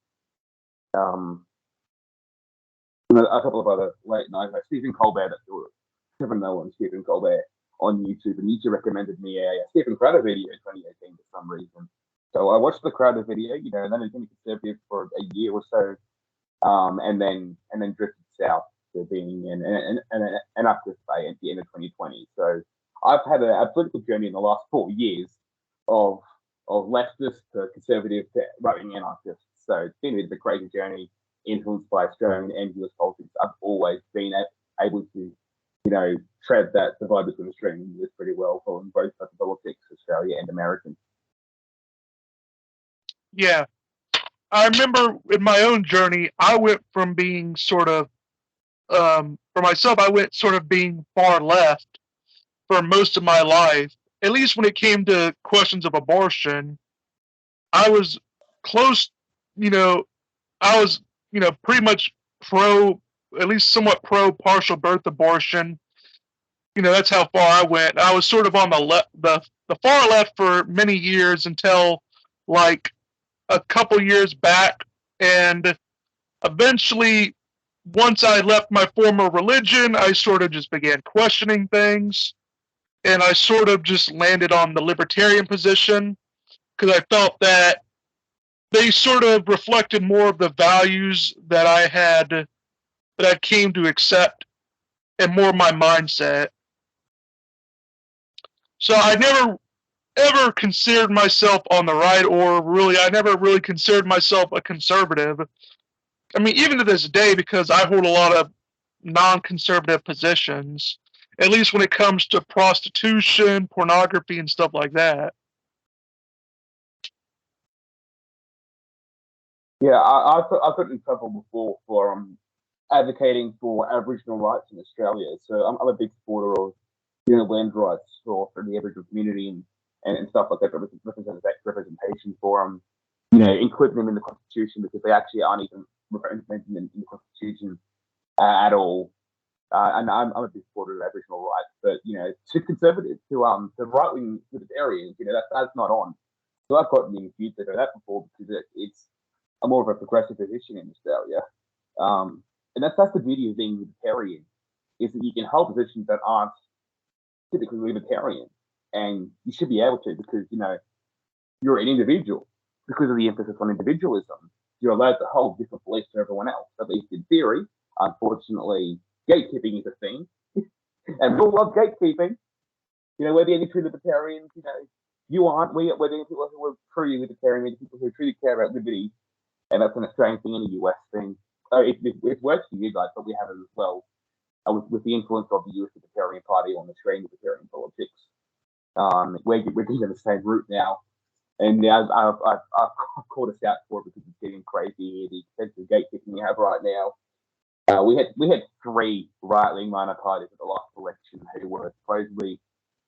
A couple of other late night, like Stephen Colbert, Trevor Noah and Stephen Colbert on YouTube, and YouTube recommended me a Stephen Crowder video in 2018 for some reason. So I watched the Crowder video, and then I became conservative for a year or so, and then drifted south to being an activist by the end of 2020. So I've had a political journey in the last 4 years of leftist to conservative to right-wing anarchist. So it's been a bit of a crazy journey, influenced by Australian and US politics. I've always been able to, tread that divide between Australian and US pretty well, following both sides of politics, Australia and American. Yeah. I remember in my own journey, I went from being sort of, for myself, I went sort of being far left for most of my life. At least when it came to questions of abortion, I was close, I was, pretty much pro, at least somewhat pro partial birth abortion. That's how far I went. I was sort of on the far left for many years until like a couple years back, and eventually, once I left my former religion, I sort of just began questioning things, and I sort of just landed on the libertarian position because I felt that they sort of reflected more of the values that I came to accept and more my mindset. So I never ever considered myself on the right, or really, I never really considered myself a conservative. I mean, even to this day, because I hold a lot of non-conservative positions, at least when it comes to prostitution, pornography, and stuff like that. Yeah, I've got in trouble before for advocating for Aboriginal rights in Australia. So I'm a big supporter of land rights for the Aboriginal community and stuff like that. Representation for including them in the Constitution because they actually aren't even represented in the Constitution at all. And I'm a big supporter of Aboriginal rights, but to conservatives, to right wing libertarians, that's not on. So I've gotten accused of that before because it's a more of a progressive position in Australia. And that's the beauty of being libertarian, is that you can hold positions that aren't typically libertarian, and you should be able to because you're an individual. Because of the emphasis on individualism, you're allowed to hold different beliefs to everyone else, at least in theory. Unfortunately, gatekeeping is a thing, and we all love gatekeeping. We're the only true libertarians. You aren't. We're the only people who are truly libertarian. We're the people who truly care about liberty, and that's an Australian thing and a US thing. So it works for you guys, but we have it as well with the influence of the US Libertarian Party on Australian libertarian politics. We're going the same route now. And I've called us out for it because it's getting crazy. The expensive gatekeeping we have right now. We had 3 right-wing minor parties at the last election who were supposedly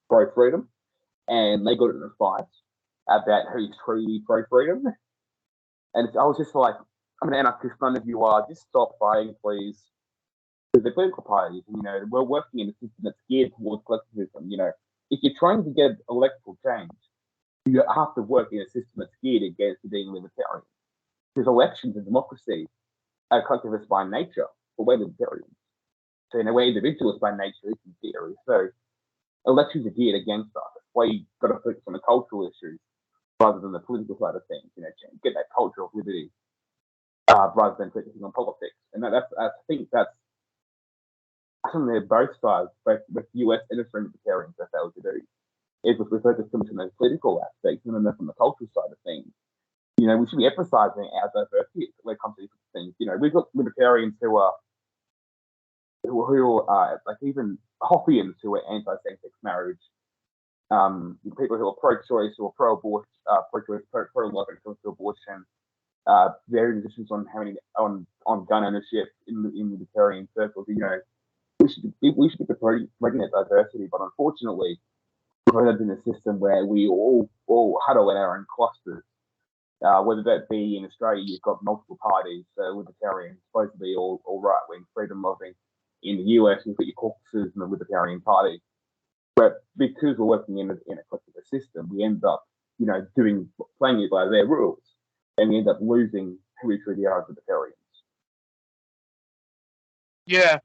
pro-freedom, and they got in a fight about who's truly pro-freedom. And I was just like, I'm an anarchist, none of you are. Just stop fighting, please. Because the political parties, we're working in a system that's geared towards collectivism. If you're trying to get electoral change, you have to work in a system that's geared against being libertarian. Because elections and democracy are collectivist by nature, but we're libertarians. So in a way, individuals by nature, this is theory. So elections are geared against us. That's why you've got to focus on the cultural issues rather than the political side of things. Get that culture of liberty rather than focusing on politics. And I think that's something that both sides, both with US and Australian libertarians, have failed to do. Is we focus too much on those political aspects and then from the cultural side of things. We should be emphasizing our diversity when it comes to these things. We've got libertarians who are like even Hoppians who are anti-same-sex marriage, people who are pro-choice, who are pro-abortion, pro-choice, pro-life when it comes to abortion, various positions on on gun ownership in libertarian circles. We should be promoting that diversity, but unfortunately, we've ended up in a system where we all huddle in our own clusters. Whether that be in Australia, you've got multiple parties, libertarians supposed to be all right wing, freedom loving. In the US, you've got your caucuses and the Libertarian Party. But because we're working in a collectivist system, we end up, playing it by their rules, and we end up losing who we truly are as libertarians. Yeah.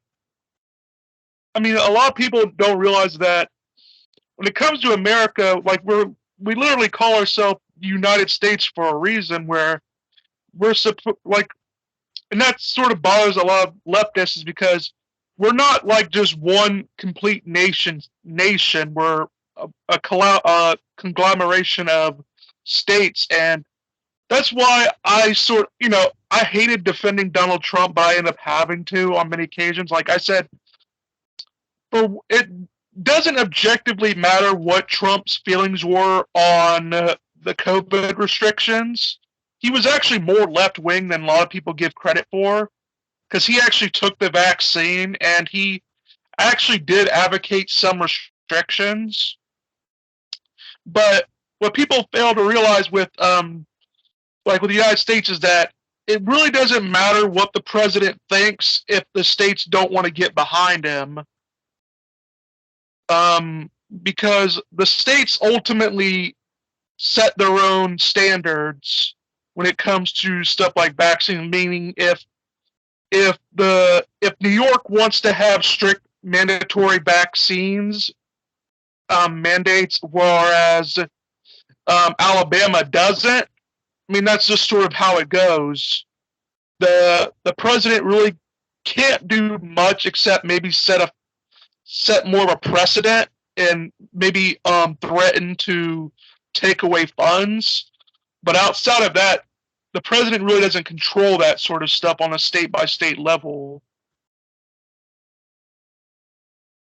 I mean, a lot of people don't realize that when it comes to America, like we literally call ourselves the United States for a reason, where and that sort of bothers a lot of leftists, is because we're not like just one complete nation. We're a conglomeration of states, and that's why I hated defending Donald Trump, but I ended up having to on many occasions. Like I said, it doesn't objectively matter what Trump's feelings were on the COVID restrictions. He was actually more left wing than a lot of people give credit for, because he actually took the vaccine and he actually did advocate some restrictions. But what people fail to realize with with the United States is that it really doesn't matter what the president thinks if the states don't want to get behind him. Because the states ultimately set their own standards when it comes to stuff like vaccine. Meaning, if New York wants to have strict mandatory vaccines mandates, whereas Alabama doesn't, I mean, that's just sort of how it goes. The president really can't do much except maybe set more of a precedent and maybe threaten to take away funds. But outside of that, the president really doesn't control that sort of stuff on a state-by-state level.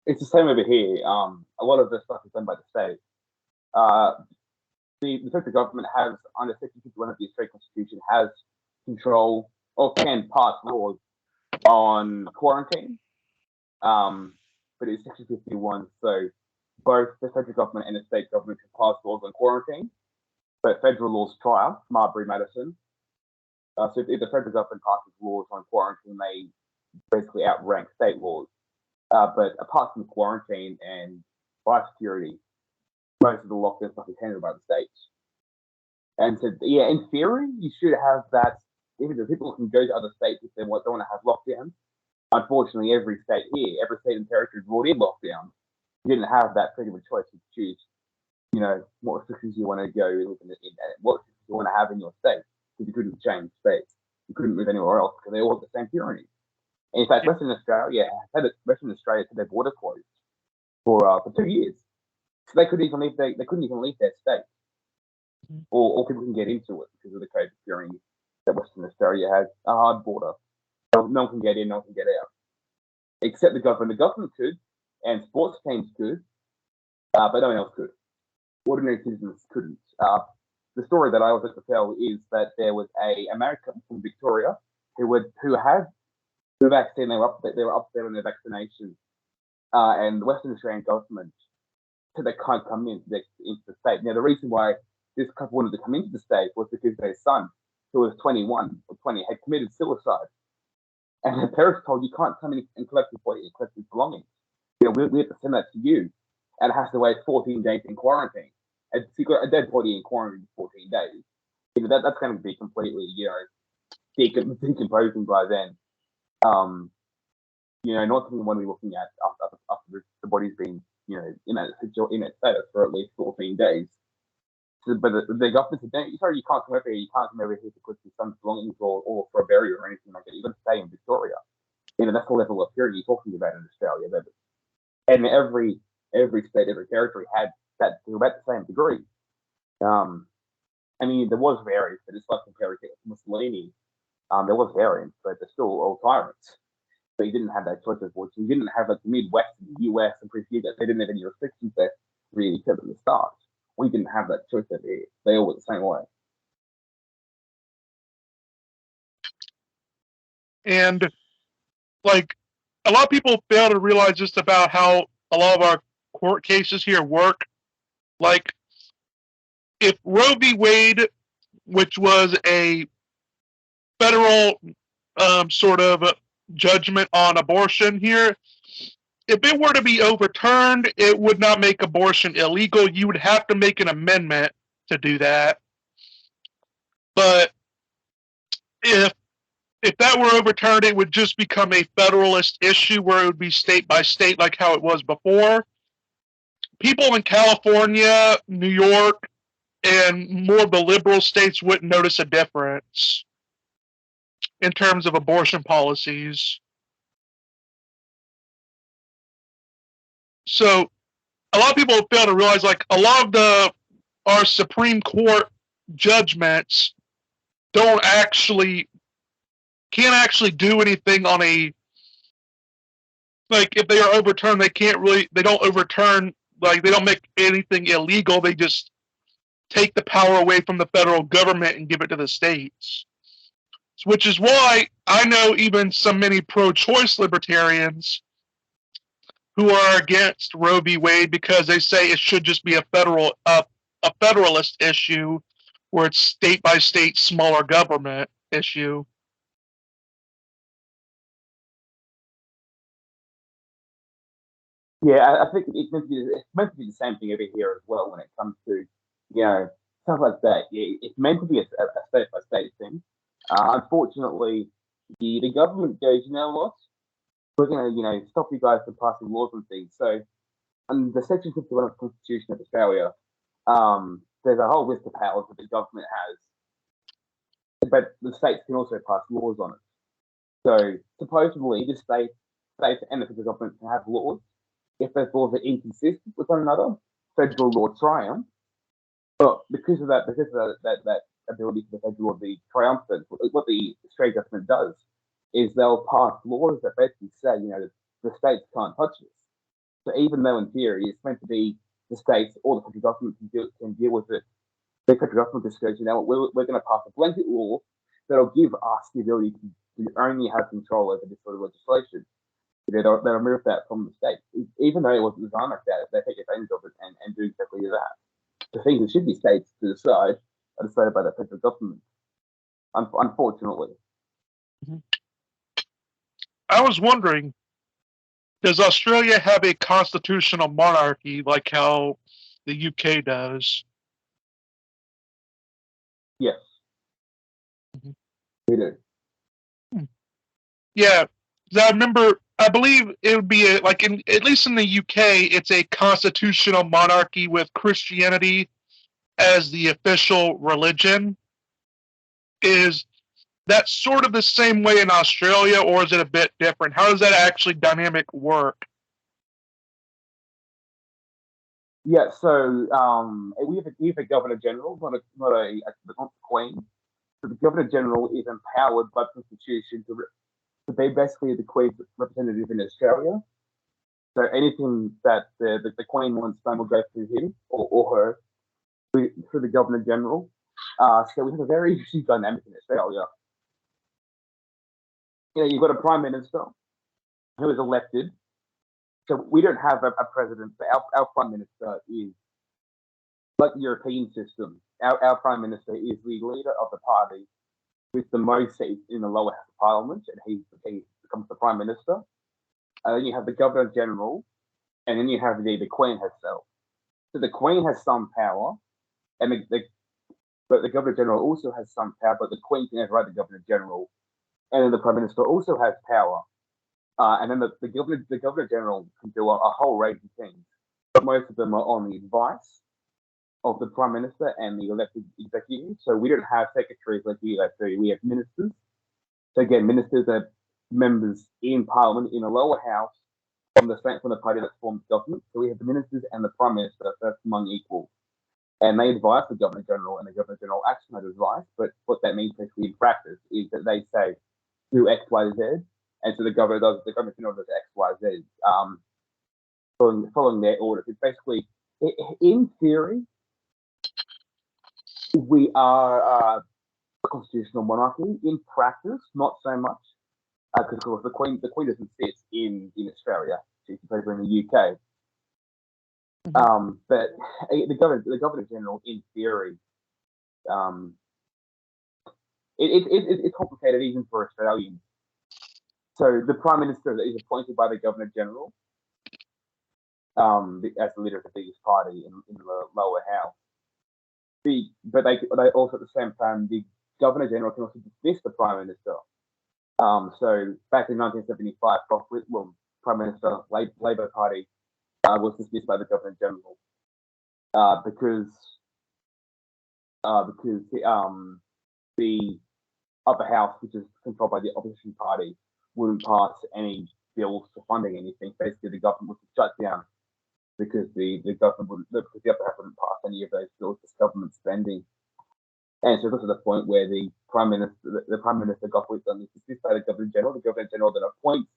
It's the same over here. A lot of this stuff is done by the state. The federal government has, under Section 51 of the Australian Constitution, has control or can pass laws on quarantine. But it's Section 51, so both the federal government and the state government can pass laws on quarantine. But federal laws triumph, Marbury Madison. So if the federal government passes laws on quarantine, they basically outrank state laws. But apart from quarantine and biosecurity, most of the lockdown stuff is handled by the states. And so, yeah, in theory, you should have that. Even though people can go to other states if they don't want to have lockdown. Unfortunately, every state and territory brought in lockdown. You didn't have that freedom of choice to choose, what restrictions you want to go in, what restrictions you want to have in your state. Because you couldn't change states. You couldn't move anywhere else because they all have the same tyranny. And in fact, Western Australia had their border closed for 2 years. So they couldn't even leave their state. Or people can get into it because of the COVID tyranny that Western Australia has a hard border. No one can get in, no one can get out. Except the government. The government could, and sports teams could, but no one else could. Ordinary citizens couldn't. The story that I always like to tell is that there was a American from Victoria who had the vaccine. They were up there on their vaccination, and the Western Australian government said they can't come into the state. Now, the reason why this couple wanted to come into the state was because their son who was 21 or 20 had committed suicide. And her parents told, you can't come in and collect his body and collect his belongings. We have to send that to you. And it has to wait 14 days in quarantine. And so you got a dead body in quarantine for 14 days. That's going to be completely, decomposing by then. Not something we want to be looking at after the body's been, in that status for at least 14 days. So, but the government said, sorry, you can't come over here. You can't come over here to collect your son's belongings or for a burial or anything like that. You've got to stay in Victoria. That's the level of purity you're talking about in Australia. And every state, every territory had that to about the same degree. There was variance, but it's like comparing to Mussolini. There was variance, but they're still all tyrants. But you didn't have that choice of voice. You didn't have the Midwest in the US and pretty that they didn't have any restrictions there really except at the start. We didn't have that choice over here. They all were the same way. And a lot of people fail to realize just about how a lot of our court cases here work. If Roe v. Wade, which was a federal sort of judgment on abortion here, if it were to be overturned, it would not make abortion illegal. You would have to make an amendment to do that. But if that were overturned, it would just become a federalist issue where it would be state by state like how it was before. People in California, New York, and more of the liberal states wouldn't notice a difference in terms of abortion policies. So a lot of people fail to realize a lot of our Supreme Court judgments can't actually do anything on a if they are overturned, they don't overturn, they don't make anything illegal. They just take the power away from the federal government and give it to the states. Which is why I know even many pro-choice libertarians who are against Roe v. Wade because they say it should just be a federalist issue where it's state by state, smaller government issue. Yeah, I think it's meant to be the same thing over here as well when it comes to stuff like that. Yeah, it's meant to be a state by state thing. Unfortunately, the government goes, you know what? We're going to stop you guys from passing laws and things. So, under Section 51 of the Constitution of Australia, there's a whole list of powers that the government has, but the states can also pass laws on it. So, supposedly, the states and the federal government can have laws. If those laws are inconsistent with one another, federal law triumphs. But because of that ability for the federal law to be triumphant, what the Australian government does is they'll pass laws that basically say, the states can't touch this. So even though in theory it's meant to be the states or the federal government can deal with it, the federal government just goes, we're going to pass a blanket law that'll give us the ability to only have control over this sort of legislation. They'll remove that from the state. Even though it wasn't designed like that, they take advantage of it and do exactly that. The things that should be states to decide are decided by the federal government, unfortunately. Mm-hmm. I was wondering, does Australia have a constitutional monarchy like how the UK does? Yes. Mm-hmm. We do. Yeah. I believe it would be at least in the UK, it's a constitutional monarchy with Christianity as the official religion. Is that sort of the same way in Australia, or is it a bit different? How does that actually dynamic work? Yeah, so we have a Governor General, not a Queen. So the Governor General is empowered by the Constitution to be basically the Queen's representative in Australia. So anything that the Queen wants done will go through him or her through the Governor General. So we have a very interesting dynamic in Australia. You've got a Prime Minister who is elected. So we don't have a president, but our Prime Minister is like the European system. Our Prime Minister is the leader of the party with the most seats in the lower house of parliament, and he becomes the prime minister. Then you have the governor general, and then you have the queen herself. So the queen has some power, and but the governor general also has some power, but the queen can override the governor general, and then the prime minister also has power. And then the governor general can do a whole range of things, but most of them are on the advice of the prime minister and the elected executive. So we don't have secretaries like we do. We have ministers. So again, ministers are members in parliament in the lower house from the party that forms government. So we have the ministers and the prime minister, that's among equals. And they advise the governor general, and the governor general acts on that advice. But what that means basically in practice is that they say do X, Y, Z, and so the governor general does X, Y, Z, following their orders. It's basically, in theory, we are a constitutional monarchy. In practice, not so much, because of course the Queen doesn't sit in Australia; she's over in the UK. But the governor general, in theory, it's complicated even for Australians. So the prime minister is appointed by the governor general, as the leader of the biggest party in the lower house. But they also at the same time, the governor general can also dismiss the prime minister. So back in 1975, Prime Minister Labor Party was dismissed by the governor general because the upper house, which is controlled by the opposition party, wouldn't pass any bills for funding anything. Basically, the government was shut down because the upper house wouldn't pass any of those bills for government spending. And so this is the point where the prime minister got with them. Dismissed by the governor general. The governor general then appoints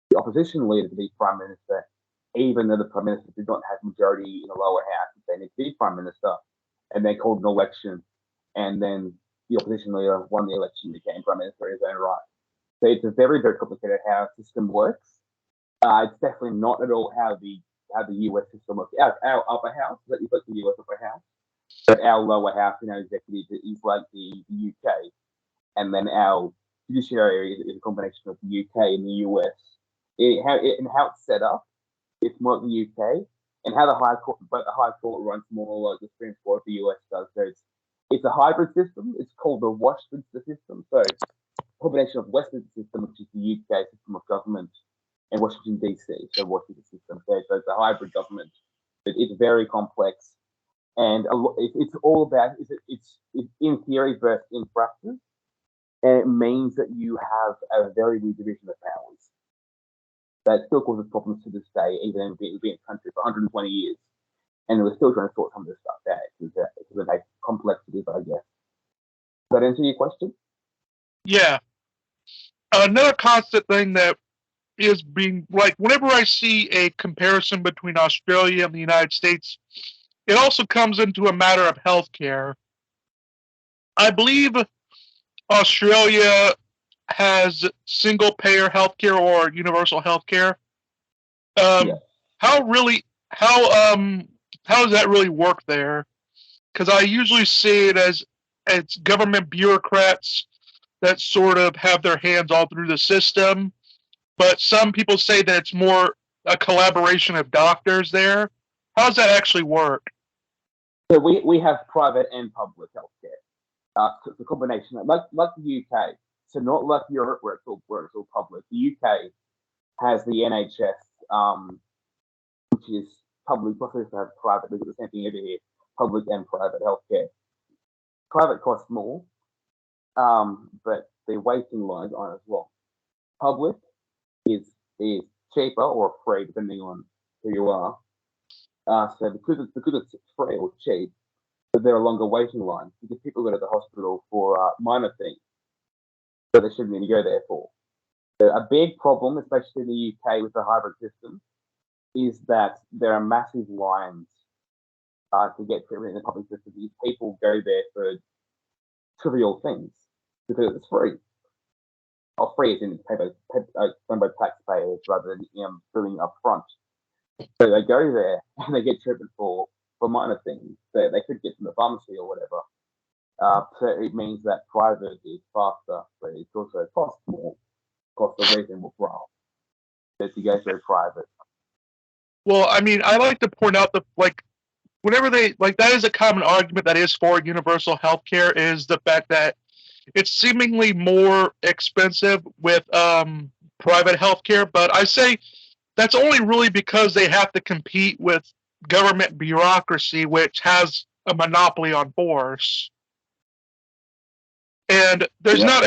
the opposition leader to be prime minister, even though the prime minister did not have majority in the lower house. They need to be prime minister, and they called an election, and then the opposition leader won the election, became prime minister in his own right. So it's a very, very complicated how the system works. It's definitely not at all how the US system works. Our upper house, that is like the US upper house, but our lower house and our executive is like the UK, and then our judiciary is a combination of the UK and the US. How it's set up, it's more like the UK, and how the High Court runs more like the Supreme Court of the US does. So it's a hybrid system. It's called the Westminster system. So combination of Westminster system, which is the UK system of government, and Washington DC, so Washington system. So it's a hybrid government. It's very complex, and it's all about it's in theory versus in practice, and it means that you have a very weird division of powers that still causes problems to this day, even though we've been in the country for 120 years, and we're still trying to sort some of this stuff out. It's a complexities, I guess. Does that answer your question? Yeah. Another constant thing that is being like whenever I see a comparison between Australia and the United States, it also comes into a matter of healthcare. I believe Australia has single payer healthcare or universal healthcare. How does that really work there? Because I usually see it as it's government bureaucrats that sort of have their hands all through the system, but some people say that it's more a collaboration of doctors there. How does that actually work? So we have private and public healthcare. It's a combination, like the UK. So not like Europe where it's all public. The UK has the NHS, which is public, plus also have private. We got the same thing over here, public and private healthcare. Private costs more, but the waiting lines aren't as long. Public is cheaper or free depending on who you are. So because it's free or cheap, but there are longer waiting lines because people go to the hospital for minor things that they shouldn't even go there for. So a big problem, especially in the UK with the hybrid system, is that there are massive lines to get treatment in the public system because people go there for trivial things because it's free. Or free is in done by taxpayers rather than billing up front. So they go there and they get treatment for minor things that they could get from the pharmacy or whatever. So it means that private is faster, but it's also cost of reasonable for all. That you go through private. Well, I mean, I like to point out that whenever that is a common argument that is for universal health care, is the fact that it's seemingly more expensive with private healthcare, but I say that's only really because they have to compete with government bureaucracy, which has a monopoly on force. And there's not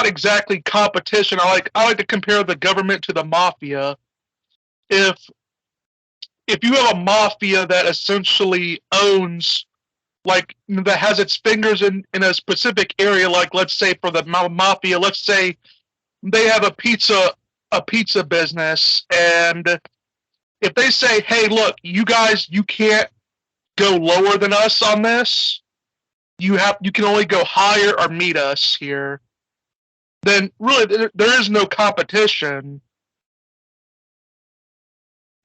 exactly competition. I like to compare the government to the mafia. If you have a mafia that essentially owns, that has its fingers in a specific area, like let's say for the mafia, let's say they have a pizza business, and if they say, hey, look, you guys, you can't go lower than us on this, you can only go higher or meet us here, then really there is no competition,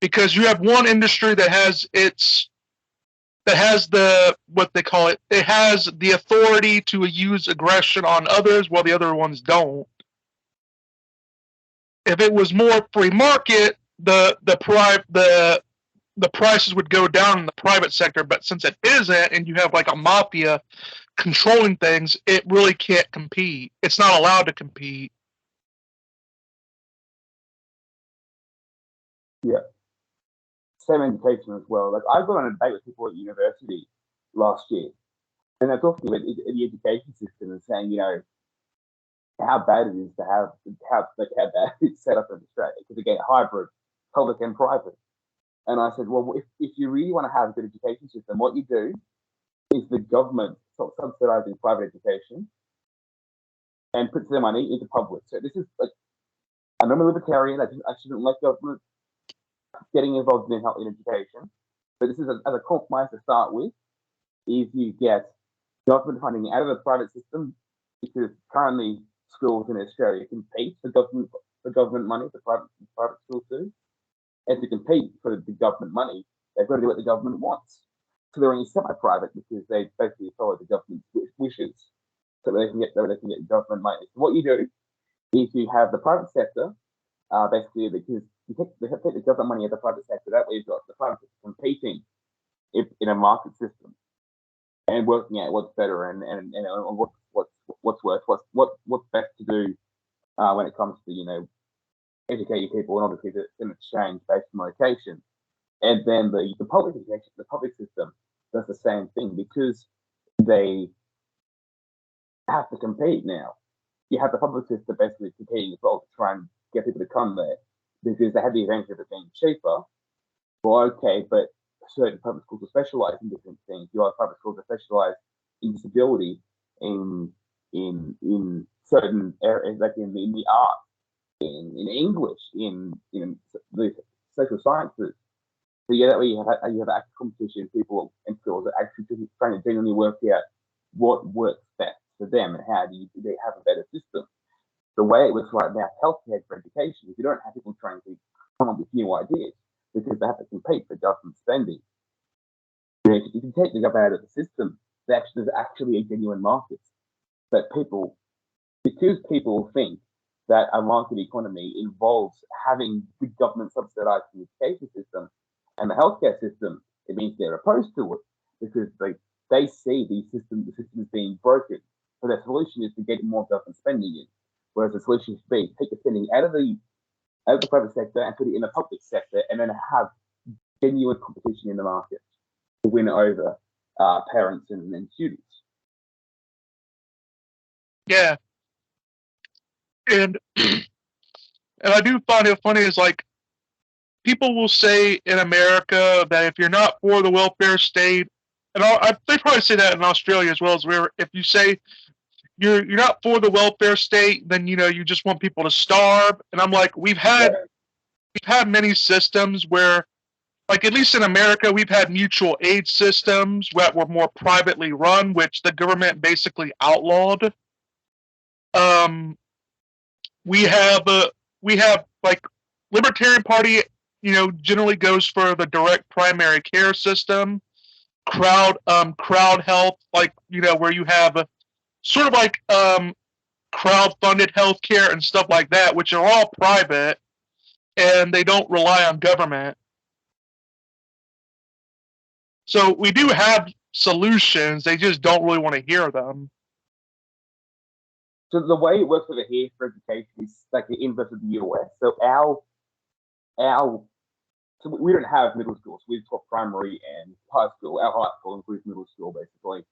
because you have one industry that has the, what they call it, it has the authority to use aggression on others while the other ones don't. If it was more free market, the prices would go down in the private sector, but since it isn't, and you have like a mafia controlling things, it really can't compete. It's not allowed to compete. Yeah. Same education as well. Like I got on a debate with people at university last year, and they're talking about the education system and saying, how bad it is to have how bad it's set up in Australia, because again, hybrid, public and private. And I said, well, if you really want to have a good education system, what you do is the government subsidizing private education and puts their money into public. So this is like, I'm a libertarian. I shouldn't let government getting involved in education, but this is as a compromise to start with. Is you get government funding out of the private system, because currently schools in Australia compete for government money for private schools too, and to compete for the government money, they've got to do what the government wants. So they're only semi-private because they basically follow the government's wishes, so they can get government money. So what you do is you have the private sector, basically, because you take the government money at the private sector. That way, you've got the private sector competing in a market system and working out what's better and what's worse, what's best to do when it comes to educating people, and obviously it's an exchange based on location. And then the public education, the public system does the same thing, because they have to compete now. You have the public system basically competing as well to try and get people to come there, because they have the advantage of it being cheaper. Well, okay, but certain public schools are specialised in different things. You have private schools that specialise in disability, in certain areas, like in the arts, in English, in the social sciences. So yeah, that way you have active competition, people and schools that actually trying to genuinely work out what works best for them and how do they have a better system. The way it works right now, healthcare for education, if you don't have people trying to come up with new ideas, because they have to compete for government spending. If you can take the government out of the system, there's actually a genuine market. But because people think that a market economy involves having the government subsidize the education system and the healthcare system, it means they're opposed to it, because they see the system is being broken. So their solution is to get more government spending in. Whereas the solution should be take the spending out of the private sector and put it in the public sector, and then have genuine competition in the market to win over parents and students. Yeah. And I do find it funny is people will say in America that if you're not for the welfare state, and they probably say that in Australia as well, as if you say you're not for the welfare state, then you just want people to starve. And I'm like, we've had many systems where, like, at least in America, we've had mutual aid systems that were more privately run, which the government basically outlawed. We have like Libertarian Party, generally goes for the direct primary care system, crowd health, like where you have sort of like crowd funded healthcare and stuff like that, which are all private and they don't rely on government. So we do have solutions, they just don't really want to hear them. So the way it works over here for education is like the inverse of the US. So so we don't have middle schools. So we've got primary and high school. Our high school includes middle school, basically.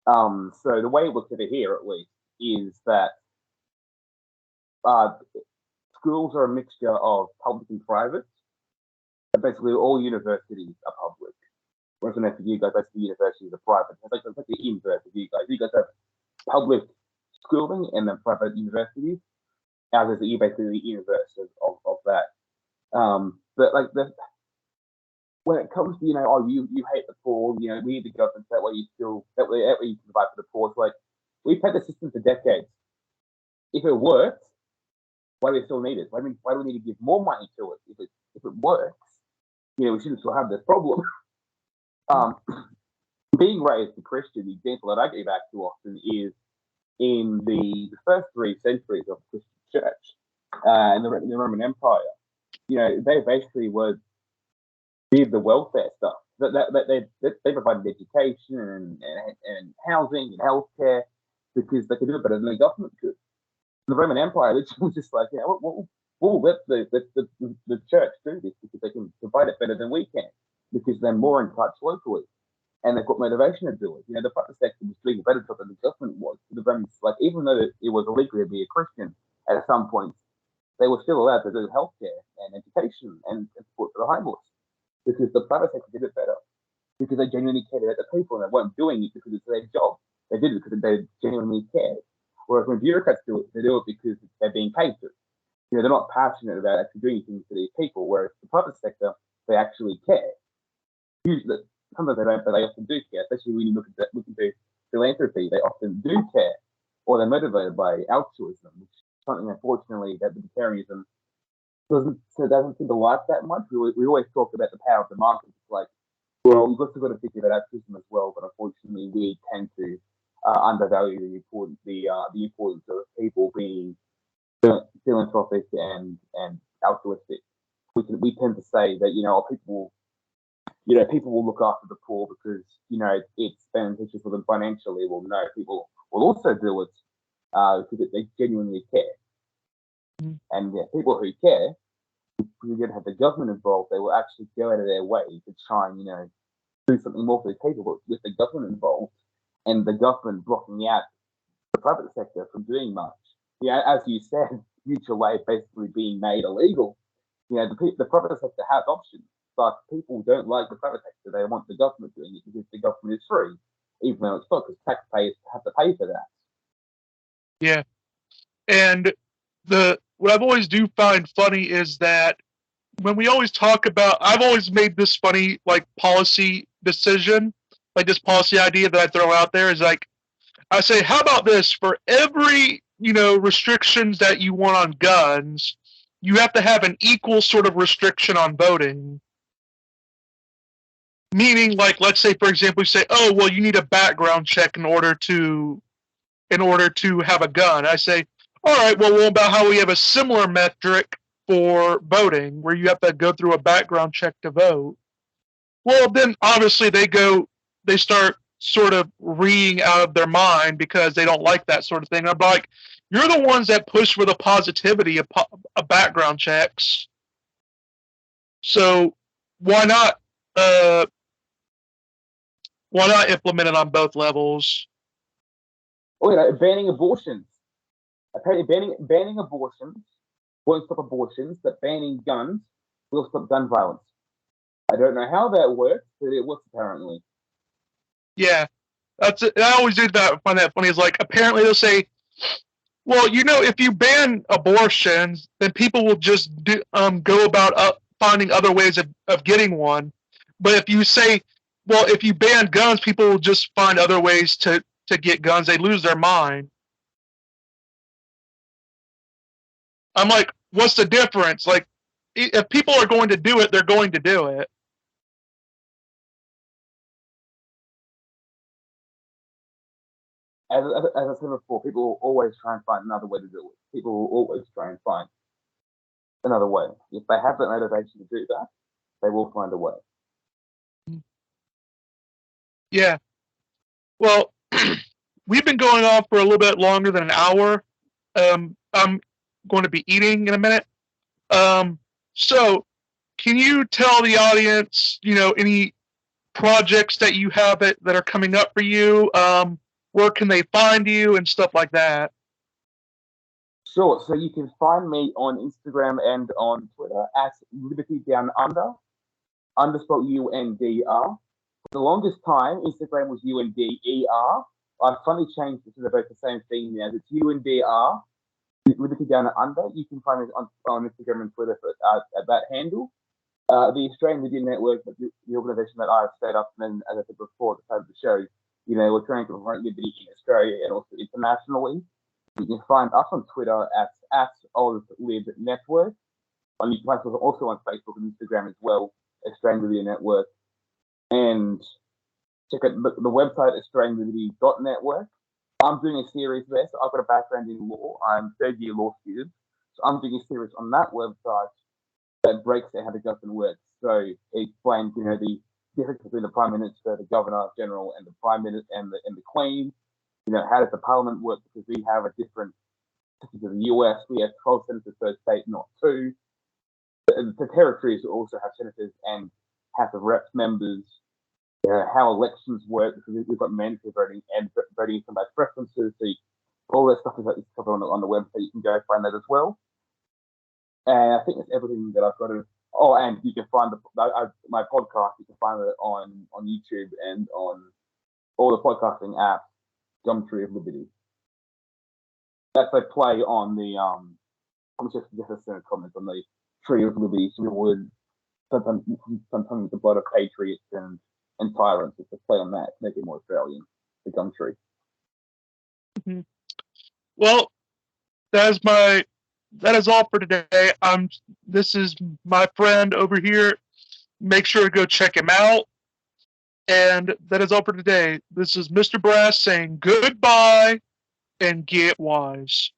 So the way it works over here, at least, is that schools are a mixture of public and private. And basically, all universities are public. Whereas for you guys, basically universities are private. It's like the inverse of you guys. You guys have public schooling and then private universities. Ours is basically the inverse of that. But like when it comes to you hate the poor, we need the government that way you can provide for the poor. It's like we've had the system for decades. If it works, why do we still need it? Why do we need to give more money to it? If it works, we shouldn't still have this problem. Being raised a Christian, the example that I give back to often is in the first 3 centuries of the Christian Church in the Roman Empire. They basically did the welfare stuff. They provided education and housing and healthcare because they could do it better than the government could. The Roman Empire was just like, we'll let the church do this because they can provide it better than we can because they're more in touch locally and they've got motivation to do it. The private sector was doing a better job than the government was. The Romans, even though it was illegal to be a Christian at some point, they were still allowed to do healthcare and education and support for the homeless because the private sector did it better because they genuinely cared about the people and they weren't doing it because it's their job. They did it because they genuinely cared. Whereas when bureaucrats do it, they do it because they're being paid to. They're not passionate about actually doing things for these people. Whereas the private sector, they actually care. Usually, sometimes they don't, but they often do care. Especially when you look into philanthropy, they often do care, or they're motivated by altruism, which is something unfortunately that libertarianism doesn't seem to like that much. We always talk about the power of the market. It's like, well, we've also got to think about altruism as well, but unfortunately, we tend to undervalue the importance of people being philanthropic and altruistic. We tend to say that people will look after the poor because it's beneficial for them financially. Well, no, people will also do it because they genuinely care. Mm-hmm. And people who care, if you're going to have the government involved, they will actually go out of their way to try and do something more for the people. But with the government involved and the government blocking out the private sector from doing much, as you said, mutual aid basically being made illegal. The private sector has options, but people don't like the private sector. They want the government doing it because the government is free, even though it's not, because taxpayers have to pay for that. Yeah, and what I've always do find funny is that when we always talk about, I've always made this funny policy decision, this policy idea that I throw out there is I say, how about this? For every restrictions that you want on guns, you have to have an equal sort of restriction on voting. Meaning, let's say, for example, you say, oh, well, you need a background check in order to have a gun. I say, all right, well, what about how we have a similar metric for voting, where you have to go through a background check to vote? Well, then obviously they start sort of reading out of their mind because they don't like that sort of thing. I'm like, you're the ones that push for the positivity of background checks. So why not implement it on both levels? Oh, banning abortions. Apparently, banning abortions won't stop abortions, but banning guns will stop gun violence. I don't know how that works, but it works apparently. Yeah, that's it. I always find that funny. Is apparently they'll say, well, if you ban abortions, then people will just go about finding other ways of getting one. But if you say, well, if you ban guns, people will just find other ways to get guns. They lose their mind. I'm like, what's the difference? If people are going to do it, they're going to do it. as I said before, people will always try and find another way to do it. People will always try and find another way. If they have that motivation to do that, they will find a way. Yeah. Well, we've been going on for a little bit longer than an hour. I'm going to be eating in a minute. So, can you tell the audience, any projects that you have that are coming up for you? Where can they find you and stuff like that? Sure. So you can find me on Instagram and on Twitter at Liberty Down Under _ UNDR. For the longest time, Instagram was UNDER. I've finally changed it to both the same thing now. It's UNDR, Liberty Down Under. You can find me on Instagram and Twitter at that handle. The Australian Media Network, the organisation that I've set up, and as I said before at the start of the show, we're trying to promote liberty in Australia and also internationally. You can find us on Twitter at OzLibNetwork. And you can find us also on Facebook and Instagram as well, Australian Media Network. And check out the website, AustralianLiberty.network. I'm doing a series there, so I've got a background in law. I'm third-year law student. So I'm doing a series on that website that breaks down how the government works. So it explains, the difference between the Prime Minister, the Governor General, and the Prime Minister and the Queen. How does the Parliament work? Because we have a different system to the US. We have 12 senators per state, not 2. The territories also have senators and House of Reps members. How elections work, because we've got mandatory voting and voting by preferences. So all that stuff is covered on the website. You can go find that as well. And I think that's everything that I've got to. Oh, and you can find my podcast. You can find it on YouTube and on all the podcasting apps. Gumtree of Liberty. That's a play on the I'm just a comment on the Tree of Liberty. So we would sometimes the blood of patriots and tyrants. It's a play on that, make it more Australian. The Gumtree. Mm-hmm. Well, that is all for today. This is my friend over here. Make sure to go check him out. And that is all for today. This is Mr. Brass saying goodbye and get wise.